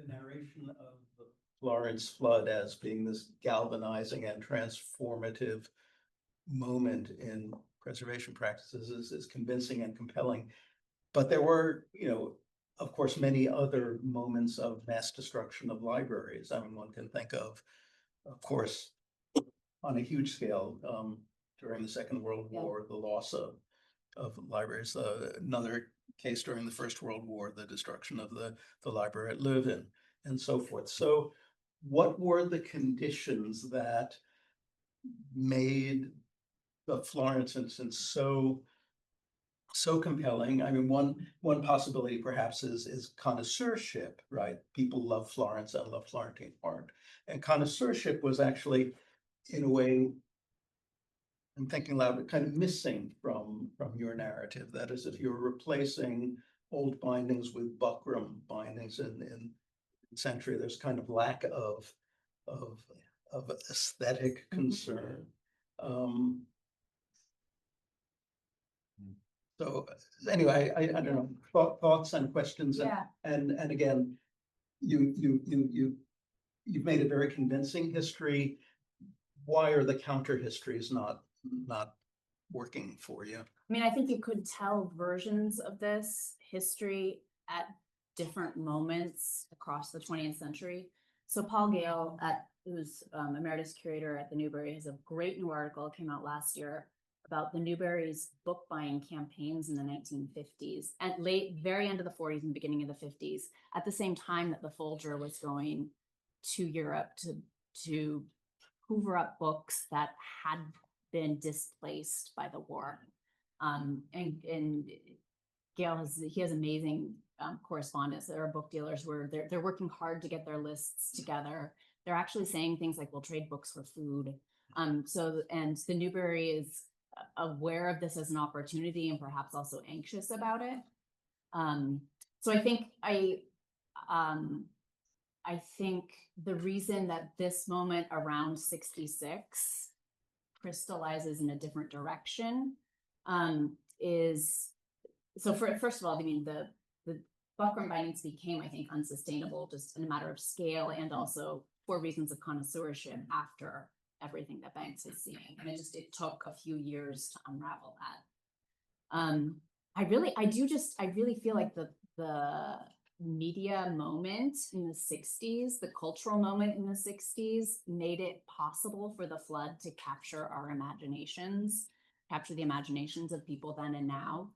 narration of the Florence flood as being this galvanizing and transformative moment in preservation practices is convincing and compelling. But there were, of course, many other moments of mass destruction of libraries. I mean, one can think of course, on a huge scale, during the Second World War, the loss of libraries. Another case during the First World War, the destruction of the library at Leuven, and so forth. So what were the conditions that made the Florence instance so compelling? I mean, one possibility perhaps is connoisseurship, right? People love Florence and love Florentine art. And connoisseurship was actually, in a way, I'm thinking loud, but kind of missing from your narrative. That is, if you're replacing old bindings with buckram bindings in the century, there's kind of lack of aesthetic concern. So anyway, I don't know, thoughts and questions. Yeah. And again, you've made a very convincing history. Why are the counter histories not working for you? I mean, I think you could tell versions of this history at different moments across the 20th century. So Paul Gale, who's emeritus curator at the Newberry, has a great new article, came out last year, about the Newberry's book buying campaigns in the 1950s, at very end of the 40s and beginning of the 50s, at the same time that the Folger was going to Europe to hoover up books that had been displaced by the war. And Gail has amazing correspondence. There are book dealers where they're working hard to get their lists together. They're actually saying things like, we'll trade books for food. And the Newberry is aware of this as an opportunity and perhaps also anxious about it. So I think the reason that this moment around 66 crystallizes in a different direction is, so first of all, I mean, the buckram bindings became, I think, unsustainable just in a matter of scale and also for reasons of connoisseurship after everything that Banks is seeing. And it took a few years to unravel that. I really feel like the media moment in the 60s, the cultural moment in the 60s, made it possible for the flood to capture our imaginations, capture the imaginations of people then and now,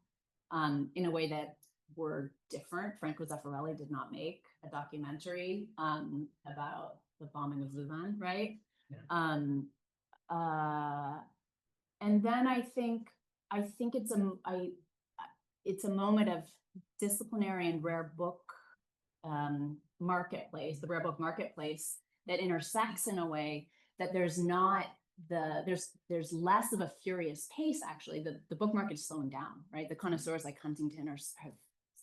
in a way that were different. Franco Zeffirelli did not make a documentary about the bombing of Louvain, right? Yeah. And then I think it's a moment of disciplinary and rare book marketplace, the rare book marketplace, that intersects in a way that there's less of a furious pace. Actually, the book market is slowing down, right? The connoisseurs like Huntington have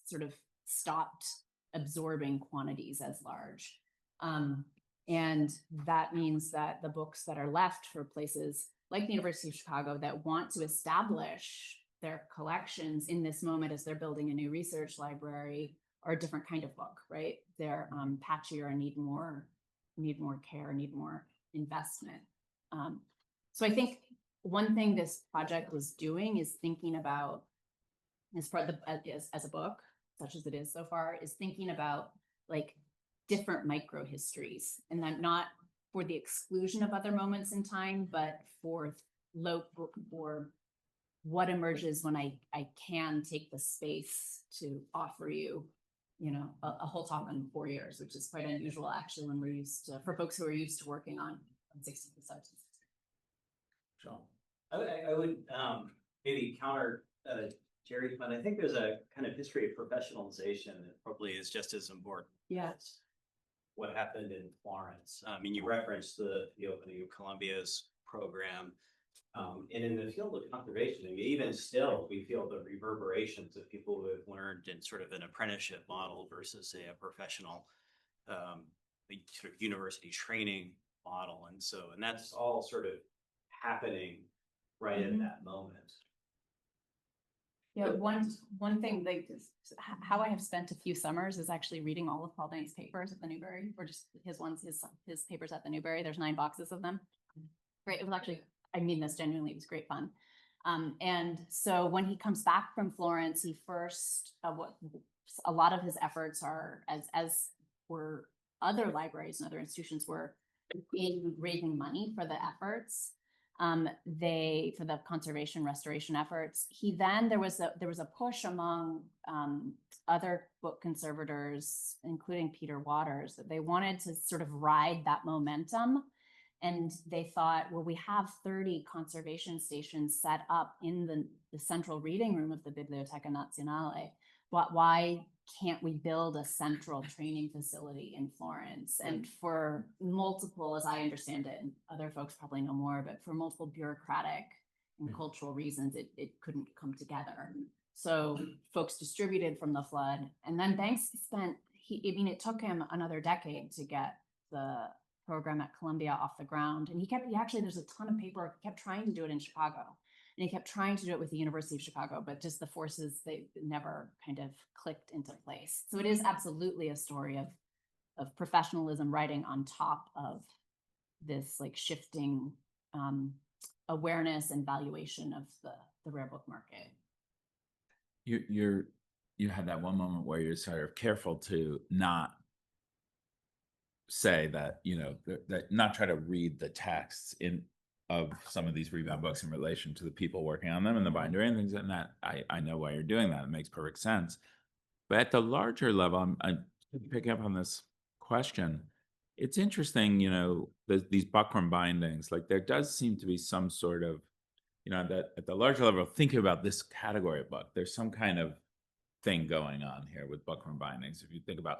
sort of stopped absorbing quantities as large. And that means that the books that are left for places like the University of Chicago that want to establish their collections in this moment as they're building a new research library are a different kind of book, right? They're patchier and need more care, need more investment. So I think one thing this project was doing is thinking about, as a book, such as it is so far, is thinking about like different micro histories, and then not for the exclusion of other moments in time, but for what emerges when I can take the space to offer you a whole talk on 4 years, which is quite unusual actually when we're used to, for folks who are used to working on 16th and 17th. Sure. I would maybe counter Jerry, but I think there's a kind of history of professionalization that probably is just as important. Yeah. as what happened in Florence. I mean, you referenced the opening of Columbia's program. And in the field of conservation, I mean, even still, we feel the reverberations of people who have learned in sort of an apprenticeship model versus a professional sort of university training model. And that's all sort of happening right at that moment. Yeah, one thing, like how I have spent a few summers is actually reading all of Paul Dang's papers at the Newberry, or just his papers at the Newberry. There's 9 boxes of them. Great. It was actually, I mean this genuinely, it was great fun. And so when he comes back from Florence, he first, a lot of his efforts are, as were other libraries and other institutions, were in raising money for the efforts. For the conservation restoration efforts. There was a push among other book conservators, including Peter Waters, that they wanted to sort of ride that momentum. And they thought, well, we have 30 conservation stations set up in the central reading room of the Biblioteca Nazionale. But why can't we build a central training facility in Florence? And for multiple, as I understand it, and other folks probably know more, but for multiple bureaucratic and cultural reasons, it couldn't come together. So folks distributed from the flood. And then Banks it took him another decade to get the program at Columbia off the ground. And there's a ton of paperwork, he kept trying to do it in Chicago. And he kept trying to do it with the University of Chicago, but just the forces, they never kind of clicked into place. So it is absolutely a story of professionalism riding on top of this like shifting awareness and valuation of the rare book market. You had that one moment where you're sort of careful to not say that, that not try to read the texts of some of these rebound books in relation to the people working on them and the bindery and things like that. I know why you're doing that. It makes perfect sense. But at the larger level, I'm picking up on this question. It's interesting, these buckram bindings, like there does seem to be some sort of, that at the larger level, thinking about this category of book, there's some kind of thing going on here with buckram bindings. If you think about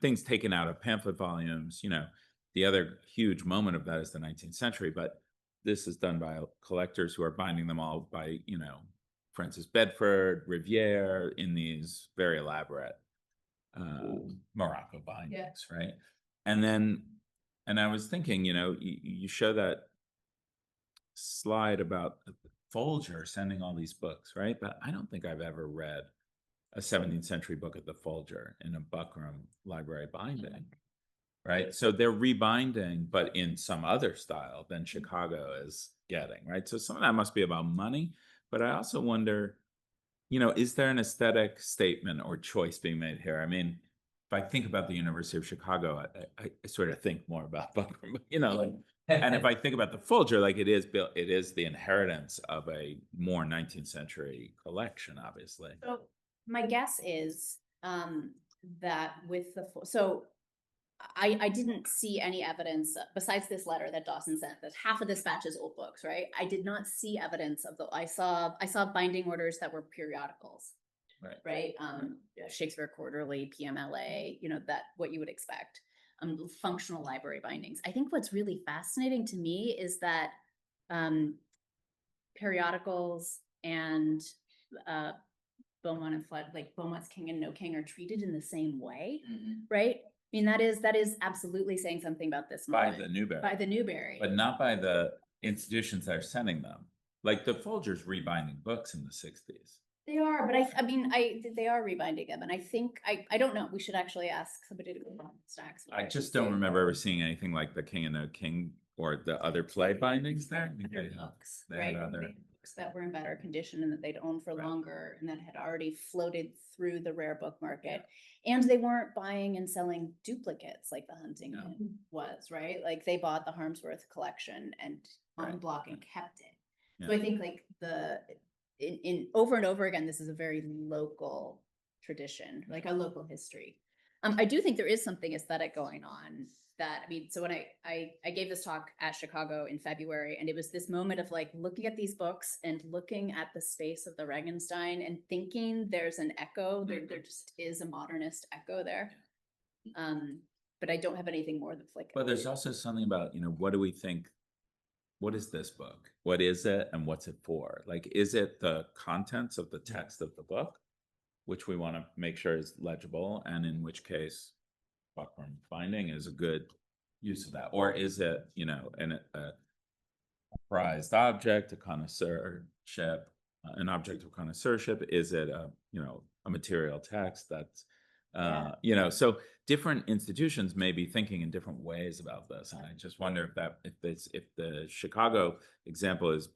things taken out of pamphlet volumes, the other huge moment of that is the 19th century, but this is done by collectors who are binding them all by, Francis Bedford, Riviere, in these very elaborate Morocco bindings, right? And I was thinking, you show that slide about Folger sending all these books, right? But I don't think I've ever read a 17th century book at the Folger in a buckram library binding. Right. So they're rebinding, but in some other style than Chicago is getting. Right. So some of that must be about money. But I also wonder, is there an aesthetic statement or choice being made here? I mean, if I think about the University of Chicago, I sort of think more about buckram, and if I think about the Folger, like it is the inheritance of a more 19th century collection, obviously. So my guess is that with I didn't see any evidence besides this letter that Dawson sent that half of this batch is old books, right? I did not see evidence of I saw binding orders that were periodicals, right? Shakespeare Quarterly, PMLA, that what you would expect. Functional library bindings. I think what's really fascinating to me is that periodicals and Beaumont and Flood, like Beaumont's King and No King, are treated in the same way, right? I mean, that is absolutely saying something about this moment. By the Newberry. But not by the institutions that are sending them. Like the Folger's rebinding books in the 60s. They are, but they are rebinding them. And I think, I don't know, we should actually ask somebody to go on stacks. I just don't remember ever seeing anything like the King and No King or the other play bindings there. Books, right? Books that were in better condition and that they'd owned for longer and that had already floated through the rare book market. And they weren't buying and selling duplicates like the Huntington was, right? Like they bought the Harmsworth collection and en bloc and kept it. So I think like in over and over again, this is a very local tradition, like a local history. I do think there is something aesthetic going on that, I mean, so when I gave this talk at Chicago in February, and it was this moment of like looking at these books and looking at the space of the Regenstein and thinking there's an echo, there just is a modernist echo there. But I don't have anything more that's like. But there's also something about, what do we think? What is this book? What is it and what's it for? Like, is it the contents of the text of the book, which we want to make sure is legible, and in which case buckram binding is a good use of that? Or is it, a prized object, a connoisseurship, an object of connoisseurship? Is it a material text that's so different institutions may be thinking in different ways about this, and I just wonder if the Chicago example is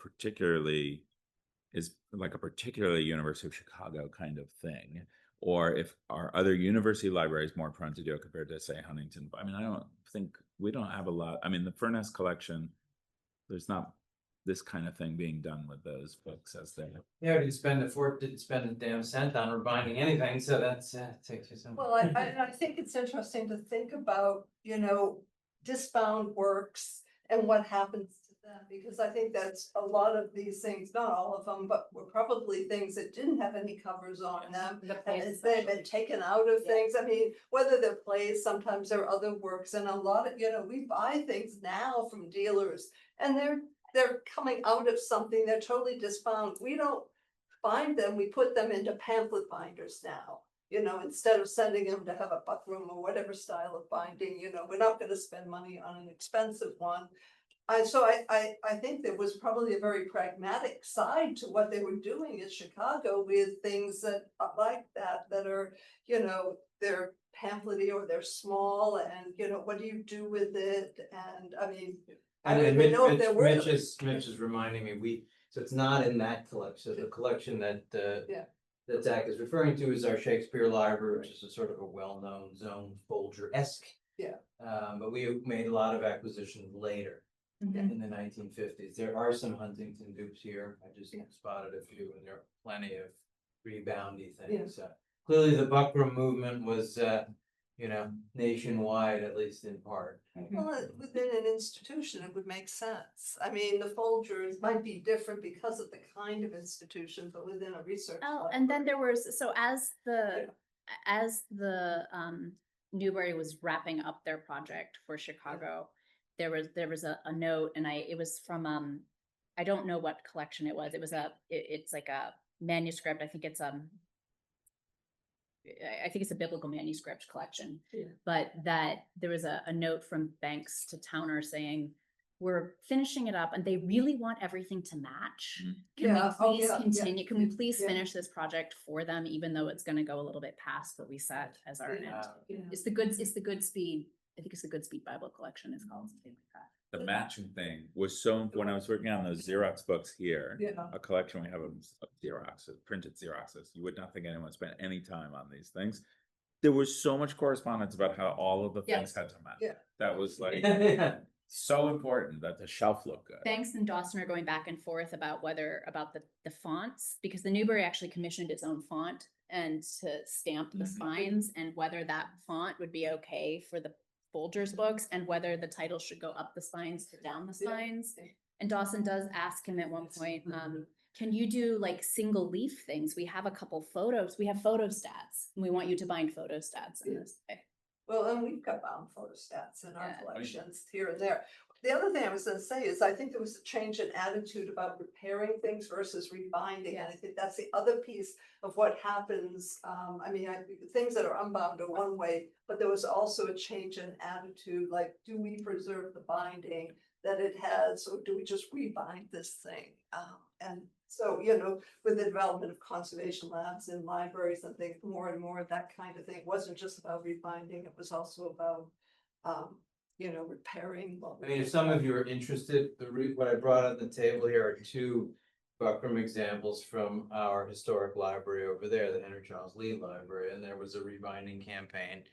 like a particularly University of Chicago kind of thing, or if our other university libraries more prone to do it compared to, say, Huntington. I mean, I don't think we don't have a lot. I mean, the Furness collection, there's not this kind of thing being done with those books as they. Yeah, didn't spend a damn cent on rebinding anything, so that's takes you some. Well, I think it's interesting to think about, disbound works and what happens to them, because I think that's a lot of these things, not all of them, but were probably things that didn't have any covers on them. The And plays they've been taken out of Yeah. things. I mean, whether they're plays, sometimes there are other works, and a lot of, we buy things now from dealers, and they're coming out of something, they're totally disbound. We don't bind them, we put them into pamphlet binders now. Instead of sending them to have a buckram or whatever style of binding, we're not gonna spend money on an expensive one. So I think there was probably a very pragmatic side to what they were doing in Chicago with things that are like that are, they're pamphletty or they're small, and what do you do with it? And I mean, I don't even know if there were. Mitch is reminding me, so it's not in that collection, so the collection that that Zach is referring to is our Shakespeare Library, which is a sort of a well-known zone Folger-esque. Yeah. But we made a lot of acquisitions later Mhm. in the 1950s. There are some Huntington dupes here. I just spotted a few, and there are plenty of reboundy things. So clearly the buckram movement was, nationwide, at least in part. Well, within an institution, it would make sense. I mean, the Folgers might be different because of the kind of institution, but within a research. Oh, and then library. there was, so as the Newberry was wrapping up their project for Chicago, there was a note, and it was from I don't know what collection it was. It was it's like a manuscript. I think it's a biblical manuscript collection, but that there was a note from Banks to Towner saying, we're finishing it up and they really want everything to match. Can we please continue? Can we please finish this project for them, even though it's gonna go a little bit past what we set as our end? It's the Goodspeed, I think it's the Goodspeed Bible collection is called, something like that. The matching thing was so, when I was working on those Xerox books here, a collection we have of Xeroxes, printed Xeroxes, you would not think anyone spent any time on these things. There was so much correspondence about how all of the things had to match. Yeah. That was like so important that the shelf looked good. Banks and Dawson are going back and forth about the fonts, because the Newberry actually commissioned its own font and to stamp the spines, and whether that font would be okay for the Folger's books, and whether the title should go up the spines or down the spines. And Dawson does ask him at one point, can you do like single leaf things? We have a couple photos, we have photostats, and we want you to bind photostats in this way. Well, and we've got bound photostats in our collections here and there. The other thing I was gonna say is I think there was a change in attitude about repairing things versus rebinding. And I think that's the other piece of what happens. Things that are unbound are one way, but there was also a change in attitude, like, do we preserve the binding that it has, or do we just rebind this thing? And so, with the development of conservation labs in libraries and things, more and more of that kind of thing, it wasn't just about rebinding, it was also about, repairing. I mean, if some of you are interested, what I brought on the table here are two buckram examples from our historic library over there, the Henry Charles Lee Library, and there was a rebinding campaign.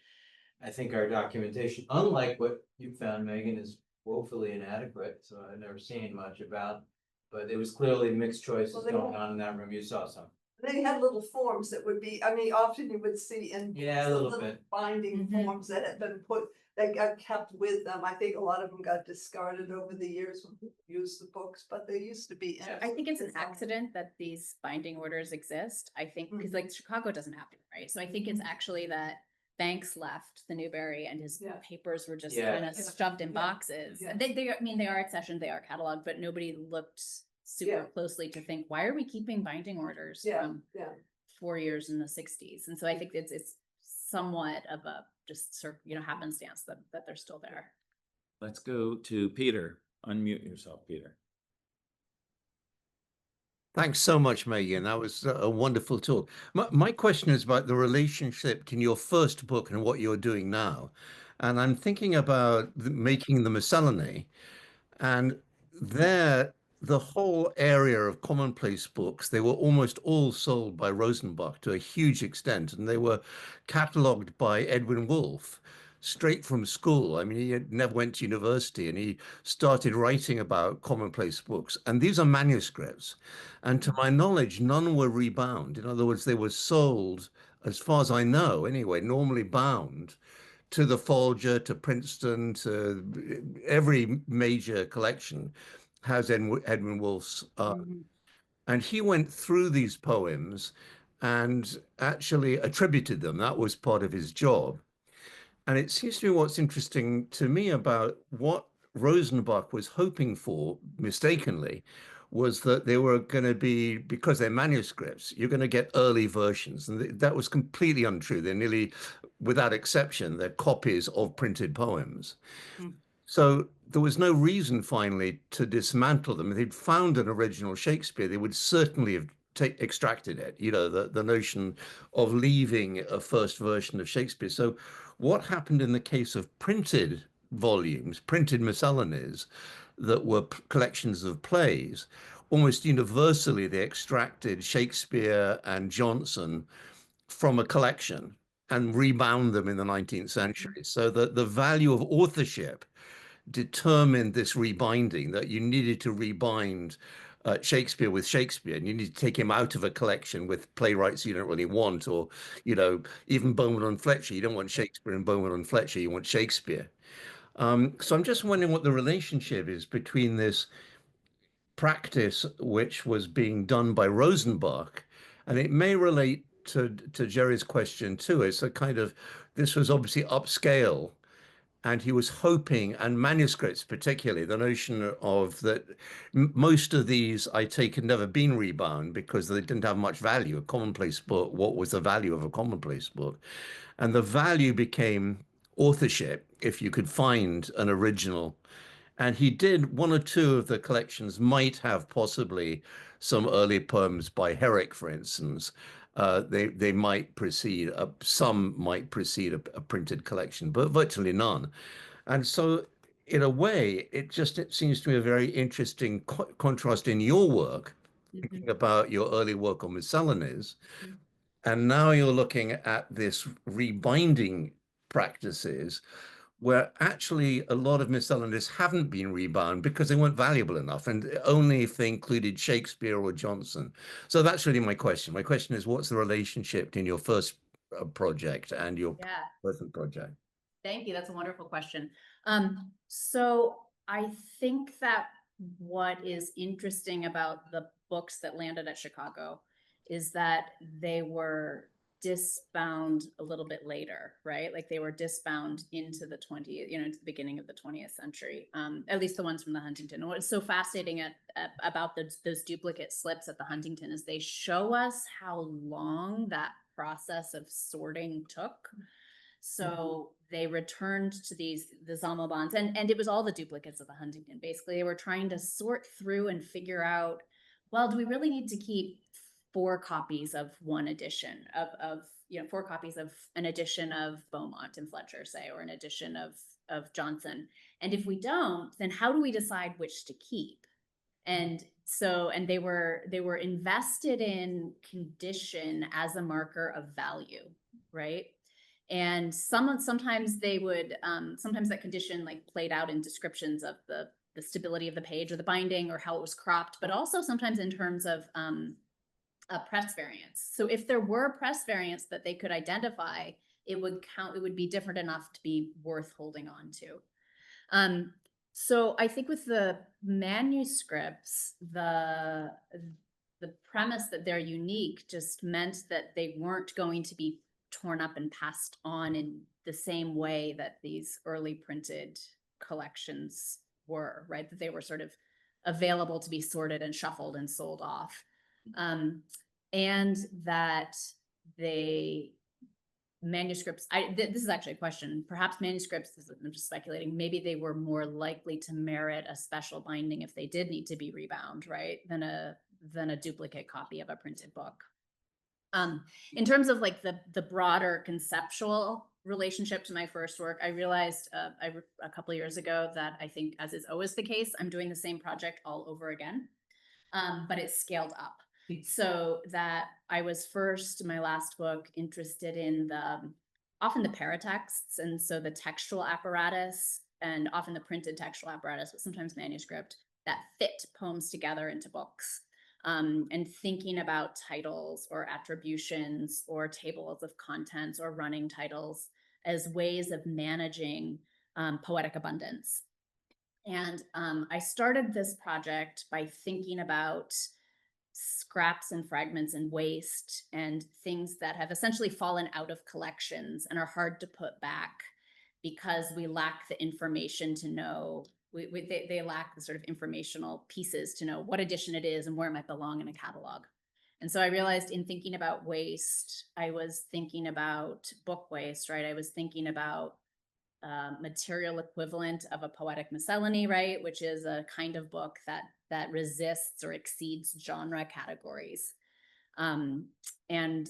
I think our documentation, unlike what you found, Megan, is woefully inadequate, so I've never seen much about, but it was clearly mixed choices going on in that room. You saw some. They had little forms that would be, I mean, often you would see in. Yeah, a little bit. Binding Mhm. forms that had been put, that got kept with them. I think a lot of them got discarded over the years when people used the books, but they used to be. I think it's an accident that these binding orders exist. I think, because like Chicago doesn't have to, right? So I think it's actually that Banks left the Newberry and his Yeah. papers were just Yeah. kind of Yeah. shoved in Yeah. boxes. Yeah. And I mean, they are accessioned, they are cataloged, but nobody looked super Yeah. closely to think, why are we keeping binding orders Yeah, from yeah. 4 years in the 60s? And so I think it's somewhat of a just sort of, you know, happenstance that they're still there. Let's go to Peter. Unmute yourself, Peter. Thanks so much, Megan. That was a wonderful talk. My question is about the relationship between your first book and what you're doing now. And I'm thinking about making the miscellany. And there, the whole area of commonplace books, they were almost all sold by Rosenbach to a huge extent. And they were catalogued by Edwin Wolfe straight from school. I mean, he had never went to university and he started writing about commonplace books. And these are manuscripts. And to my knowledge, none were rebound. In other words, they were sold, as far as I know, anyway, normally bound to the Folger, to Princeton, to every major collection has Edwin Wolfe's. And he went through these poems and actually attributed them. That was part of his job. And it seems to me what's interesting to me about what Rosenbach was hoping for, mistakenly, was that they were going to be, because they're manuscripts, you're going to get early versions. And that was completely untrue. They're nearly, without exception, they're copies of printed poems. So there was no reason finally to dismantle them. If they'd found an original Shakespeare, they would certainly have extracted it, you know, the notion of leaving a first version of Shakespeare. So what happened in the case of printed volumes, printed miscellanies that were collections of plays, almost universally they extracted Shakespeare and Johnson from a collection and rebound them in the 19th century. So that the value of authorship determined this rebinding, that you needed to rebind Shakespeare with Shakespeare, and you need to take him out of a collection with playwrights you don't really want, or, you know, even Beaumont and Fletcher. You don't want Shakespeare and Beaumont and Fletcher, you want Shakespeare. So I'm just wondering what the relationship is between this practice, which was being done by Rosenbach, and it may relate to Jerry's question too. It's a kind of, this was obviously upscale, and he was hoping, and manuscripts particularly, the notion of that most of these, I take, had never been rebound because they didn't have much value. A commonplace book, what was the value of a commonplace book? And the value became authorship, if you could find an original. And he did, one or two of the collections might have possibly some early poems by Herrick, for instance. They might precede, some might precede a printed collection, but virtually none. And so in a way, it seems to me a very interesting contrast in your work, thinking about your early work on miscellanies. And now you're looking at this rebinding practices where actually a lot of miscellanies haven't been rebound because they weren't valuable enough, and only if they included Shakespeare or Johnson. So that's really my question. My question is, what's the relationship between your first project and your present project? Thank you. That's a wonderful question. So I think that what is interesting about the books that landed at Chicago is that they were disbound a little bit later, right? Like they were disbound into the 20th, you know, into the beginning of the 20th century, at least the ones from the Huntington. And what's so fascinating about those duplicate slips at the Huntington is they show us how long that process of sorting took. So they returned to the Zalmobans, and it was all the duplicates of the Huntington. Basically, they were trying to sort through and figure out, well, do we really need to keep 4 copies of one edition of you know, 4 copies of an edition of Beaumont and Fletcher, say, or an edition of Johnson? And if we don't, then how do we decide which to keep? And so, and they were invested in condition as a marker of value, right? And sometimes they would, sometimes that condition like played out in descriptions of the stability of the page or the binding or how it was cropped, but also sometimes in terms of press variants. So if there were press variants that they could identify, it would count, it would be different enough to be worth holding on to. So I think with the manuscripts, the premise that they're unique just meant that they weren't going to be torn up and passed on in the same way that these early printed collections were, right? That they were sort of available to be sorted and shuffled and sold off. And that manuscripts, this is actually a question, perhaps manuscripts, I'm just speculating, maybe they were more likely to merit a special binding if they did need to be rebound, right? Than a duplicate copy of a printed book. In terms of like the broader conceptual relationship to my first work, I realized a couple of years ago that I think, as is always the case, I'm doing the same project all over again, but it's scaled up. So that I was first, my last book, interested in often the paratexts, and so the textual apparatus, and often the printed textual apparatus, but sometimes manuscript, that fit poems together into books. And thinking about titles or attributions or tables of contents or running titles as ways of managing poetic abundance. And I started this project by thinking about scraps and fragments and waste and things that have essentially fallen out of collections and are hard to put back because we lack the information to know. They lack the sort of informational pieces to know what edition it is and where it might belong in a catalog. And so I realized in thinking about waste, I was thinking about book waste, right? I was thinking about material equivalent of a poetic miscellany, right? Which is a kind of book that resists or exceeds genre categories. And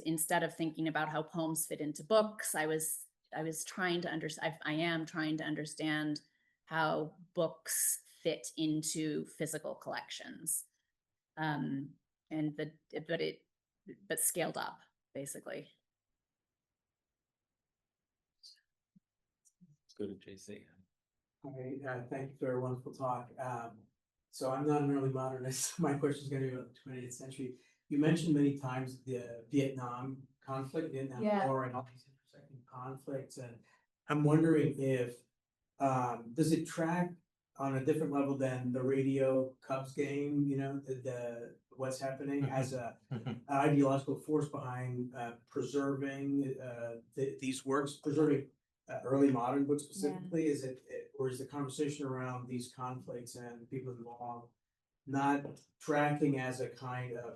instead of thinking about how poems fit into books, I was trying to understand, I am trying to understand how books fit into physical collections, but scaled up, basically. Let's go to JC. Hi, thank you for a wonderful talk. So I'm not an early modernist. My question is going to be about the 20th century. You mentioned many times the Vietnam conflict, Vietnam War, and all these intersecting conflicts, and I'm wondering if does it track on a different level than the radio Cubs game, you know, the what's happening as a ideological force behind preserving these works, preserving early modern books specifically? Is it, or is the conversation around these conflicts and people involved not tracking as a kind of,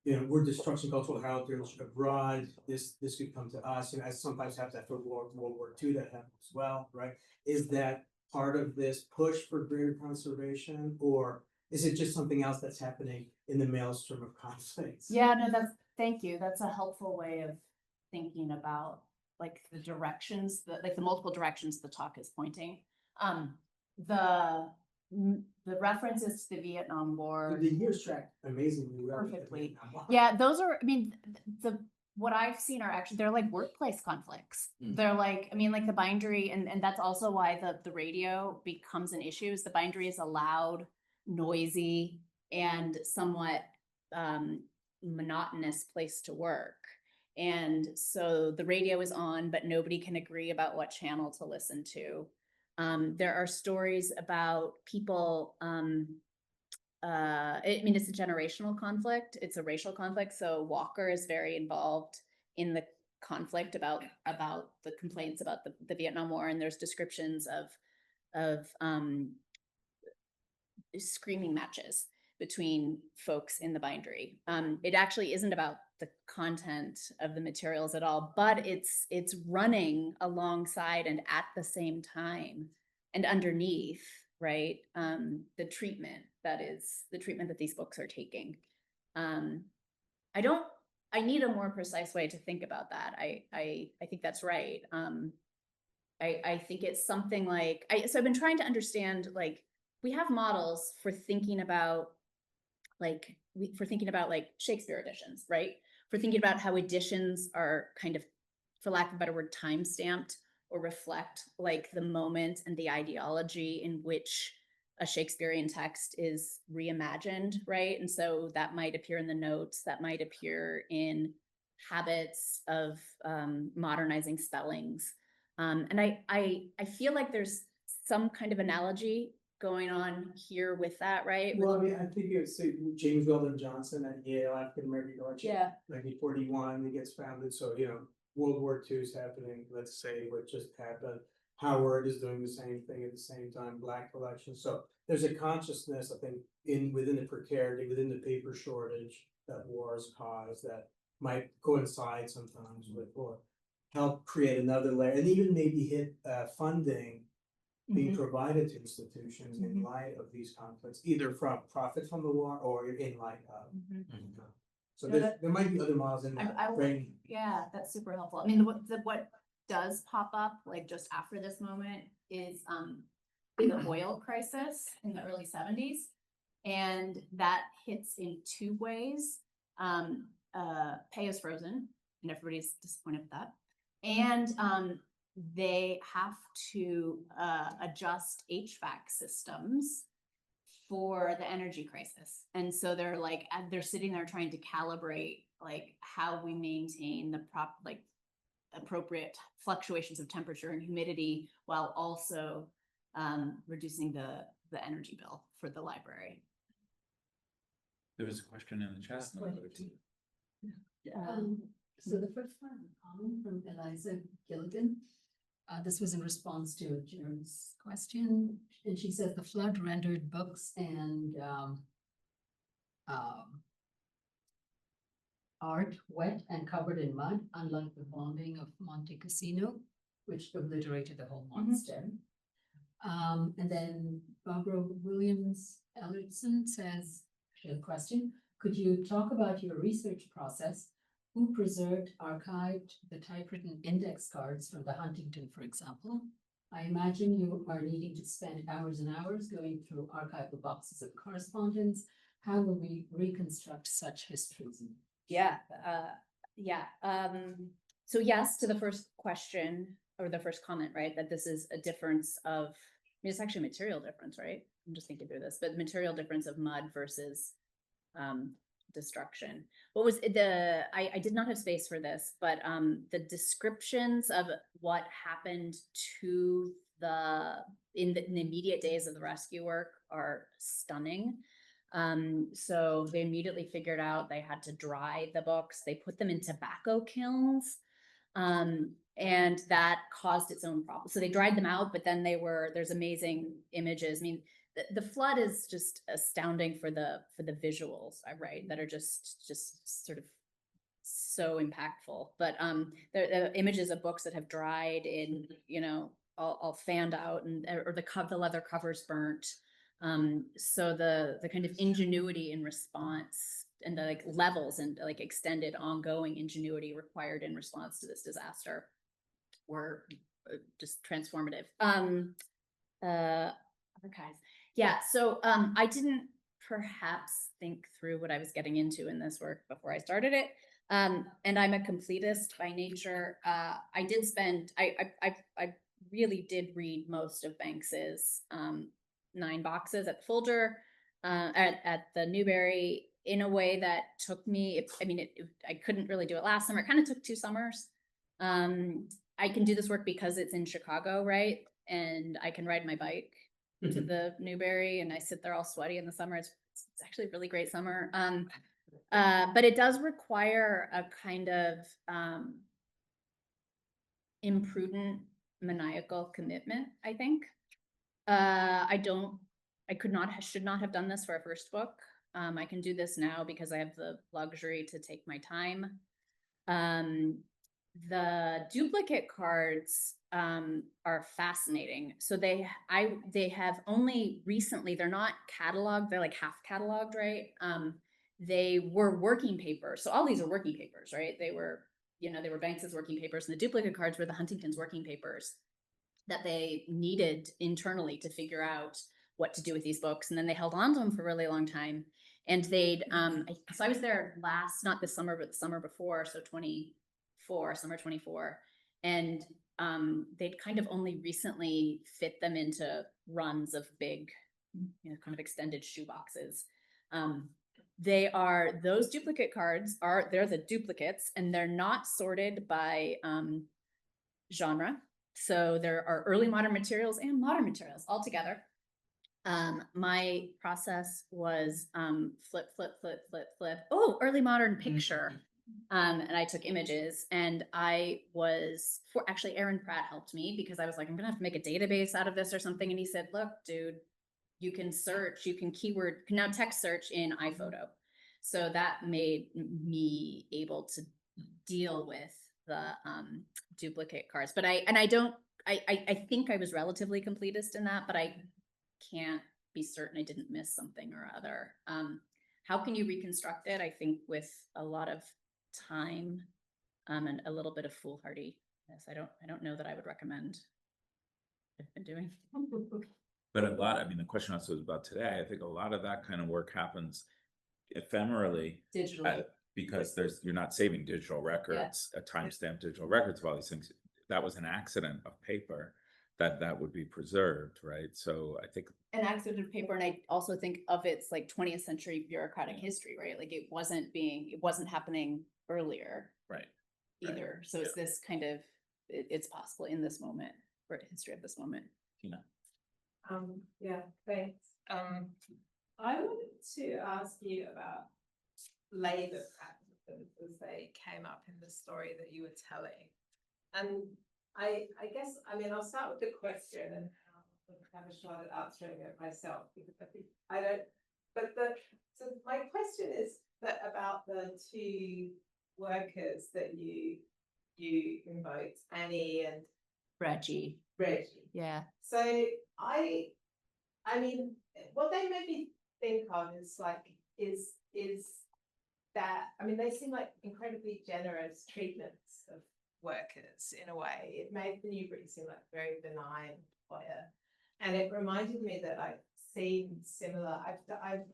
you know, we're destruction cultural heritage abroad, this could come to us, and I sometimes have that for World War II that happened as well, right? Is that part of this push for greater conservation, or is it just something else that's happening in the maelstrom of conflicts? Yeah, no, thank you. That's a helpful way of thinking about like the directions, like the multiple directions the talk is pointing. The references to the Vietnam War. The years track amazingly well. Perfectly. Yeah, those are, I mean, what I've seen are actually, they're like workplace conflicts. They're like, I mean, like the bindery, and that's also why the radio becomes an issue, is the bindery is a loud, noisy, and somewhat monotonous place to work. And so the radio is on, but nobody can agree about what channel to listen to. There are stories about people, I mean, it's a generational conflict. It's a racial conflict. So Walker is very involved in the conflict about the complaints about the Vietnam War. And there's descriptions of screaming matches between folks in the bindery. It actually isn't about the content of the materials at all, but it's running alongside and at the same time and underneath, right? The treatment that these books are taking. I need a more precise way to think about that. I think that's right. I think it's something like, so I've been trying to understand, like, we have models for thinking about like Shakespeare editions, right? For thinking about how editions are kind of, for lack of a better word, time-stamped or reflect like the moment and the ideology in which a Shakespearean text is reimagined, right? And so that might appear in the notes, that might appear in habits of modernizing spellings. And I feel like there's some kind of analogy going on here with that, right? Well, I mean, I think it's James Weldon Johnson at Yale, African American College. Yeah. 1941, it gets founded, so, you know, World War II is happening, let's say, what just happened. Howard is doing the same thing at the same time, Black collection, so there's a consciousness, I think, within the precarity, within the paper shortage that wars cause that might coincide sometimes with, or help create another layer, and even maybe hit funding being provided to institutions in light of these conflicts, either from profit from the war or in light of. So there might be other models in that. Yeah, that's super helpful. I mean, what does pop up like just after this moment is the oil crisis in the early 70s. And that hits in two ways. Pay is frozen, and everybody's disappointed with that. And they have to adjust HVAC systems for the energy crisis. And so they're like, they're sitting there trying to calibrate like how we maintain the appropriate fluctuations of temperature and humidity while also reducing the energy bill for the library. There was a question in the chat. So the first one, comment from Eliza Gilligan. This was in response to Jared's question, and she says the flood rendered books and art wet and covered in mud, unlike the bombing of Monte Cassino, which obliterated the whole monastery. And then Barbara Williams Ellertson says, she has a question, could you talk about your research process? Who preserved, archived the typewritten index cards from the Huntington, for example? I imagine you are needing to spend hours and hours going through archival boxes of correspondence. How will we reconstruct such histories? Yeah. So yes, to the first question or the first comment, right? That this is a difference of, I mean, it's actually a material difference, right? I'm just thinking through this, but material difference of mud versus destruction. What was I did not have space for this, but the descriptions of what happened to in the immediate days of the rescue work are stunning. So they immediately figured out they had to dry the books. They put them in tobacco kilns, and that caused its own problem. So they dried them out, but then there's amazing images. I mean, the flood is just astounding for the visuals, right? That are just sort of so impactful. But the images of books that have dried in, you know, all fanned out, and or the leather covers burnt. So the kind of ingenuity in response and the like levels and like extended ongoing ingenuity required in response to this disaster were just transformative. Archives. Yeah, so I didn't perhaps think through what I was getting into in this work before I started it. And I'm a completist by nature. I did spend, I really did read most of Banks's 9 boxes at the Folger, at the Newberry, in a way that took me, I couldn't really do it last summer. It kind of took 2 summers. I can do this work because it's in Chicago, right? And I can ride my bike to the Newberry, and I sit there all sweaty in the summer. It's actually a really great summer. But it does require a kind of imprudent, maniacal commitment, I think. Should not have done this for a first book. I can do this now because I have the luxury to take my time. The duplicate cards are fascinating. So they have only recently, they're not cataloged, they're like half cataloged, right? They were working papers. So all these are working papers, right? They were Banks's working papers, and the duplicate cards were the Huntington's working papers that they needed internally to figure out what to do with these books. And then they held on to them for a really long time. And so I was there not this summer, but the summer before, so summer 24. And they'd kind of only recently fit them into runs of big kind of extended shoe boxes. Those duplicate cards they're the duplicates, and they're not sorted by genre. So there are early modern materials and modern materials all together. My process was flip. Oh, early modern picture. And I took images, and actually Aaron Pratt helped me, because I was like, I'm gonna have to make a database out of this or something. And he said, look, dude, you can now text search in iPhoto. So that made me able to deal with the duplicate cards. But I think I was relatively completist in that, but I can't be certain I didn't miss something or other. How can you reconstruct it? I think with a lot of time and a little bit of foolhardiness. I don't know that I would recommend I've been doing. But the question also is about today. I think a lot of that kind of work happens ephemerally. Digitally. Because you're not saving digital records, timestamp digital records of all these things. That was an accident of paper that would be preserved, right? So I think an accident of paper, and I also think of its like 20th century bureaucratic history, right? Like it wasn't happening earlier, right? Either. Right. So it's this kind of it's possible in this moment, for the history of this moment. Yeah, thanks. I wanted to ask you about labor practices as they came up in the story that you were telling. And I guess, I'll start with the question and I'll have a shot at answering it myself, because I think I don't, so my question is that about the two workers that you invoked, Annie and Reggie. Yeah. So what they made me think of is that, they seem like incredibly generous treatments of workers in a way. It made the Newberry seem like a very benign employer. And it reminded me that I've seen similar, I've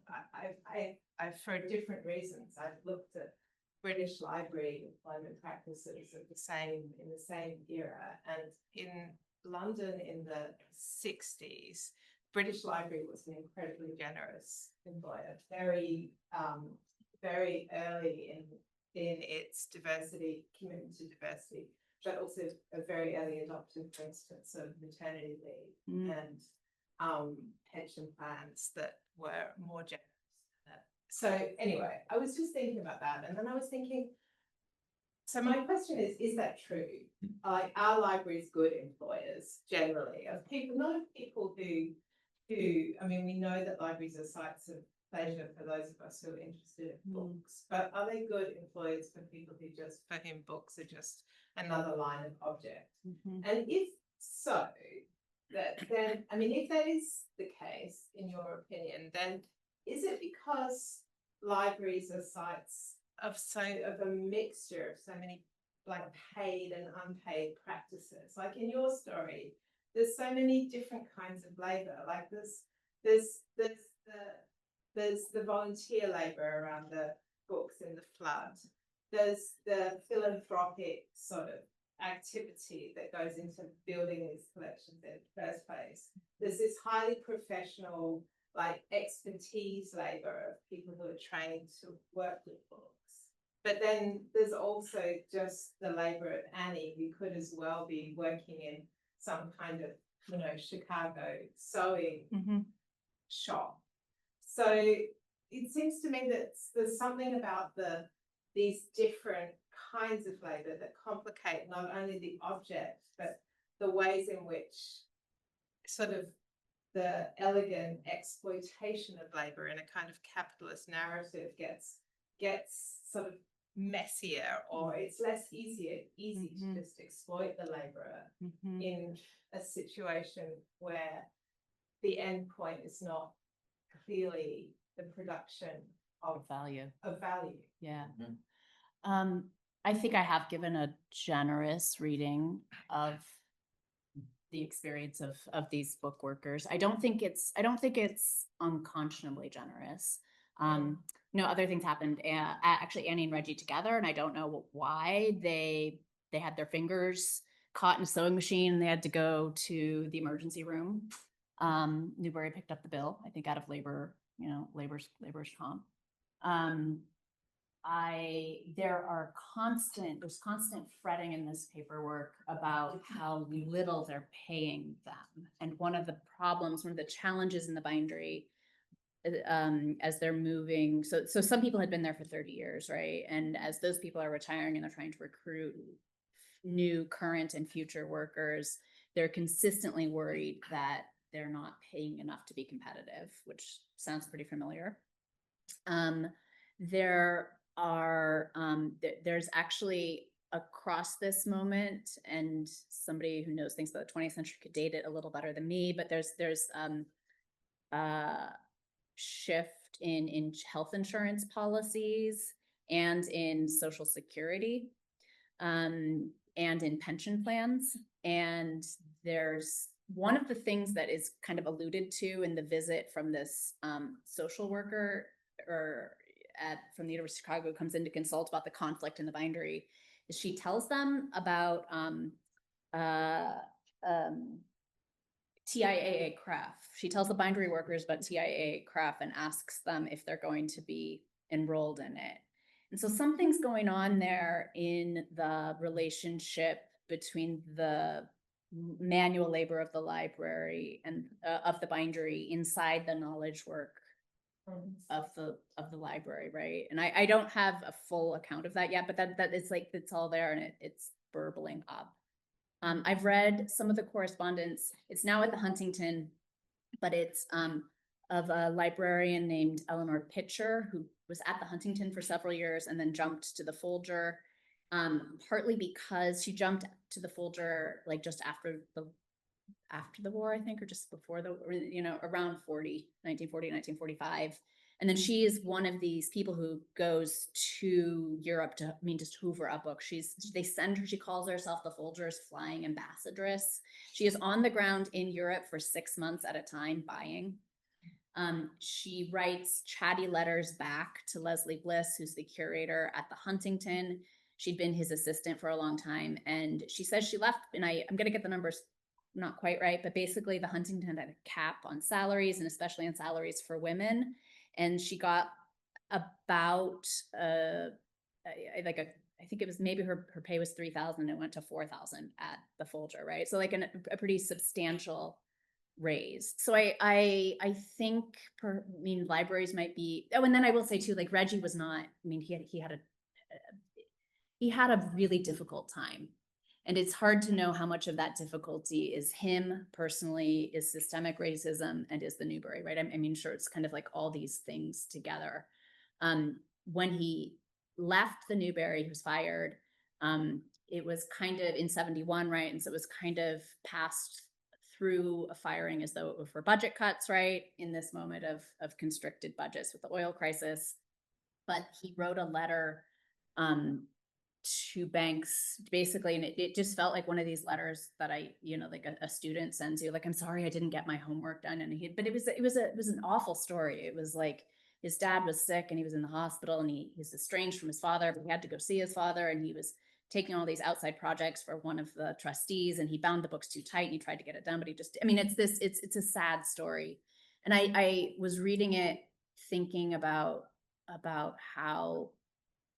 for different reasons, I've looked at British Library employment practices in the same era. And in London in the 60s, British Library was an incredibly generous employer, very early in its diversity, commitment to diversity, but also a very early adopter, for instance, of maternity leave and pension plans that were more generous. So anyway, I was just thinking about that, and then I was thinking, so my question is that true? Like, are libraries good employers generally? Of people, not of people who we know that libraries are sites of pleasure for those of us who are interested in books, but are they good employers for people for whom books are just another line of object? And if so, then if that is the case, in your opinion, then is it because libraries are sites of a mixture of so many like paid and unpaid practices? Like in your story, there's so many different kinds of labor. Like there's the volunteer labor around the books in the flood. There's the philanthropic sort of activity that goes into building these collections in the first place. There's this highly professional, like expertise labor of people who are trained to work with books. But then there's also just the labor of Annie, who could as well be working in some kind of, Chicago sewing shop. So it seems to me that there's something about these different kinds of labor that complicate not only the object, but the ways in which sort of the elegant exploitation of labor in a kind of capitalist narrative gets sort of messier, or it's less easy to just exploit the laborer in a situation where the end point is not clearly the production of value. Yeah. Mm-hmm. I think I have given a generous reading of the experience of these book workers. I don't think it's unconscionably generous. Other things happened. Actually, Annie and Reggie together, and I don't know why they had their fingers caught in a sewing machine and they had to go to the emergency room. Newberry picked up the bill, I think out of labor, labor's comp. There's constant fretting in this paperwork about how little they're paying them. And one of the challenges in the bindery, as they're moving, so some people had been there for 30 years, right? And as those people are retiring and they're trying to recruit new current and future workers, they're consistently worried that they're not paying enough to be competitive, which sounds pretty familiar. There's actually across this moment, and somebody who knows things about the 20th century could date it a little better than me, but there's shift in health insurance policies and in Social Security, and in pension plans. And there's one of the things that is kind of alluded to in the visit from this social worker from the University of Chicago, comes in to consult about the conflict in the bindery, is she tells them about TIAA CREF. She tells the bindery workers about TIAA CREF and asks them if they're going to be enrolled in it. And so something's going on there in the relationship between the manual labor of the library and of the bindery inside the knowledge work of the library, right? And I don't have a full account of that yet, but that is like, it's all there and it's burbling up. I've read some of the correspondence. It's now at the Huntington, but it's of a librarian named Eleanor Pitcher, who was at the Huntington for several years and then jumped to the Folger, partly because she jumped to the Folger like just after the war, I think, or just before around 1940, 1945. And then she is one of these people who goes to Europe to hoover up books. They send her, she calls herself the Folger's flying ambassadress. She is on the ground in Europe for 6 months at a time buying. She writes chatty letters back to Leslie Bliss, who's the curator at the Huntington. She'd been his assistant for a long time. And she says she left, and I'm going to get the numbers not quite right, but basically the Huntington had a cap on salaries, and especially on salaries for women. And she got about I think it was maybe her pay was $3,000 and it went to $4,000 at the Folger, right? So like a pretty substantial raise. So I think libraries might be. Oh, and then I will say too, like Reggie was not. He had a really difficult time. And it's hard to know how much of that difficulty is him personally, is systemic racism, and is the Newberry, right? Sure, it's kind of like all these things together. When he left the Newberry, he was fired. It was kind of in 71, right? And so it was kind of passed through a firing as though it were for budget cuts, right? In this moment of constricted budgets with the oil crisis. But he wrote a letter to banks basically, and it just felt like one of these letters that like a student sends you, like, I'm sorry I didn't get my homework done. And but it was an awful story. It was like his dad was sick and he was in the hospital, and he's estranged from his father, but he had to go see his father, and he was taking all these outside projects for one of the trustees, and he bound the books too tight and he tried to get it done, but it's a sad story. And I was reading it thinking about how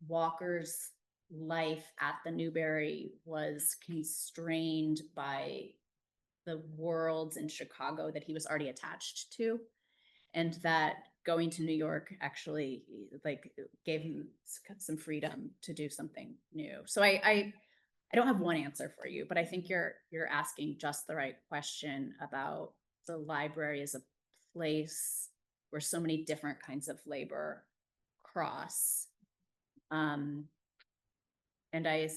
Walker's life at the Newberry was constrained by the worlds in Chicago that he was already attached to, and that going to New York actually like gave him some freedom to do something new. So I don't have one answer for you, but I think you're asking just the right question about the library as a place where so many different kinds of labor cross. And I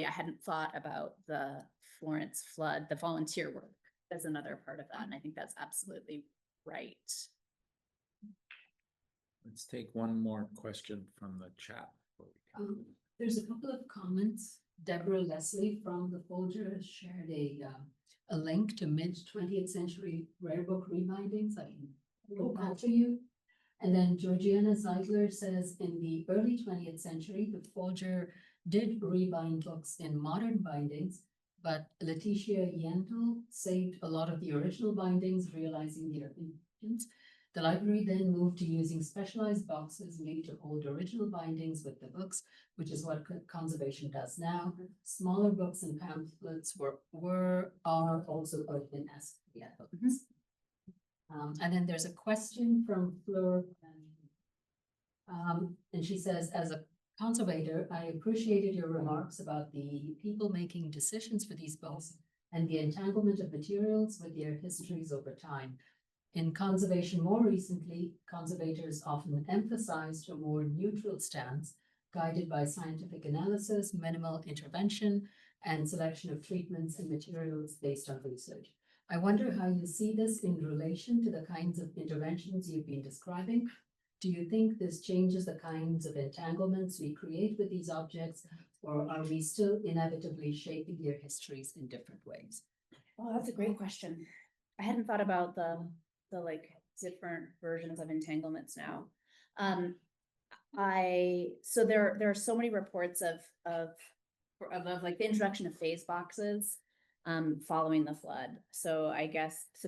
hadn't thought about the Florence flood, the volunteer work as another part of that. And I think that's absolutely right. Let's take one more question from the chat. There's a couple of comments. Deborah Leslie from the Folger has shared a link to mid-20th century rare book rebindings. I can quote that to you. And then Georgiana Zeigler says, in the early 20th century, the Folger did rebind books in modern bindings, but Letitia Yentl saved a lot of the original bindings, realizing their importance. The library then moved to using specialized boxes made to hold original bindings with the books, which is what conservation does now. Smaller books and pamphlets are also put in as books. And then there's a question from Fleur. And she says, as a conservator, I appreciated your remarks about the people making decisions for these books and the entanglement of materials with their histories over time. In conservation more recently, conservators often emphasized a more neutral stance, guided by scientific analysis, minimal intervention, and selection of treatments and materials based on research. I wonder how you see this in relation to the kinds of interventions you've been describing. Do you think this changes the kinds of entanglements we create with these objects, or are we still inevitably shaping their histories in different ways? Oh, that's a great question. I hadn't thought about the like different versions of entanglements now. So there are so many reports of like the introduction of phase boxes following the flood. So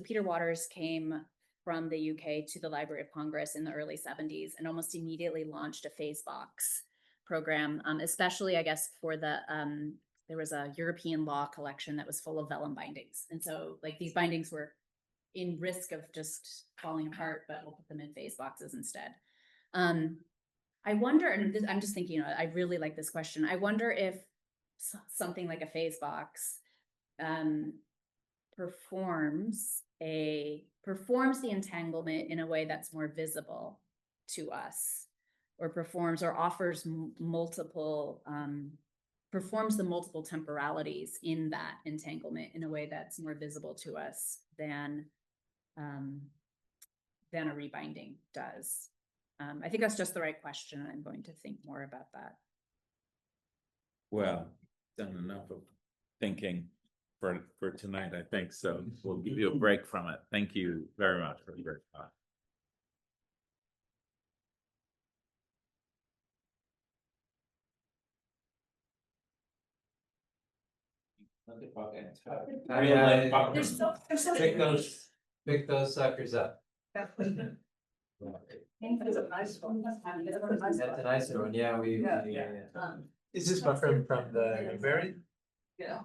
Peter Waters came from the UK to the Library of Congress in the early 70s and almost immediately launched a phase box program, especially I guess for there was a European law collection that was full of vellum bindings. And so like these bindings were in risk of just falling apart, but we'll put them in phase boxes instead. I wonder, and I'm just thinking, I really like this question. I wonder if something like a phase box performs the entanglement in a way that's more visible to us, or offers multiple, performs the multiple temporalities in that entanglement in a way that's more visible to us than a rebinding does. I think that's just the right question. I'm going to think more about that. Well, done enough of thinking for tonight, I think. So we'll give you a break from it. Thank you very much for your time. Pick those suckers up. That's a nice one. That's a nice one. Yeah, Yeah. Is this buckram from the Newberry? Yeah.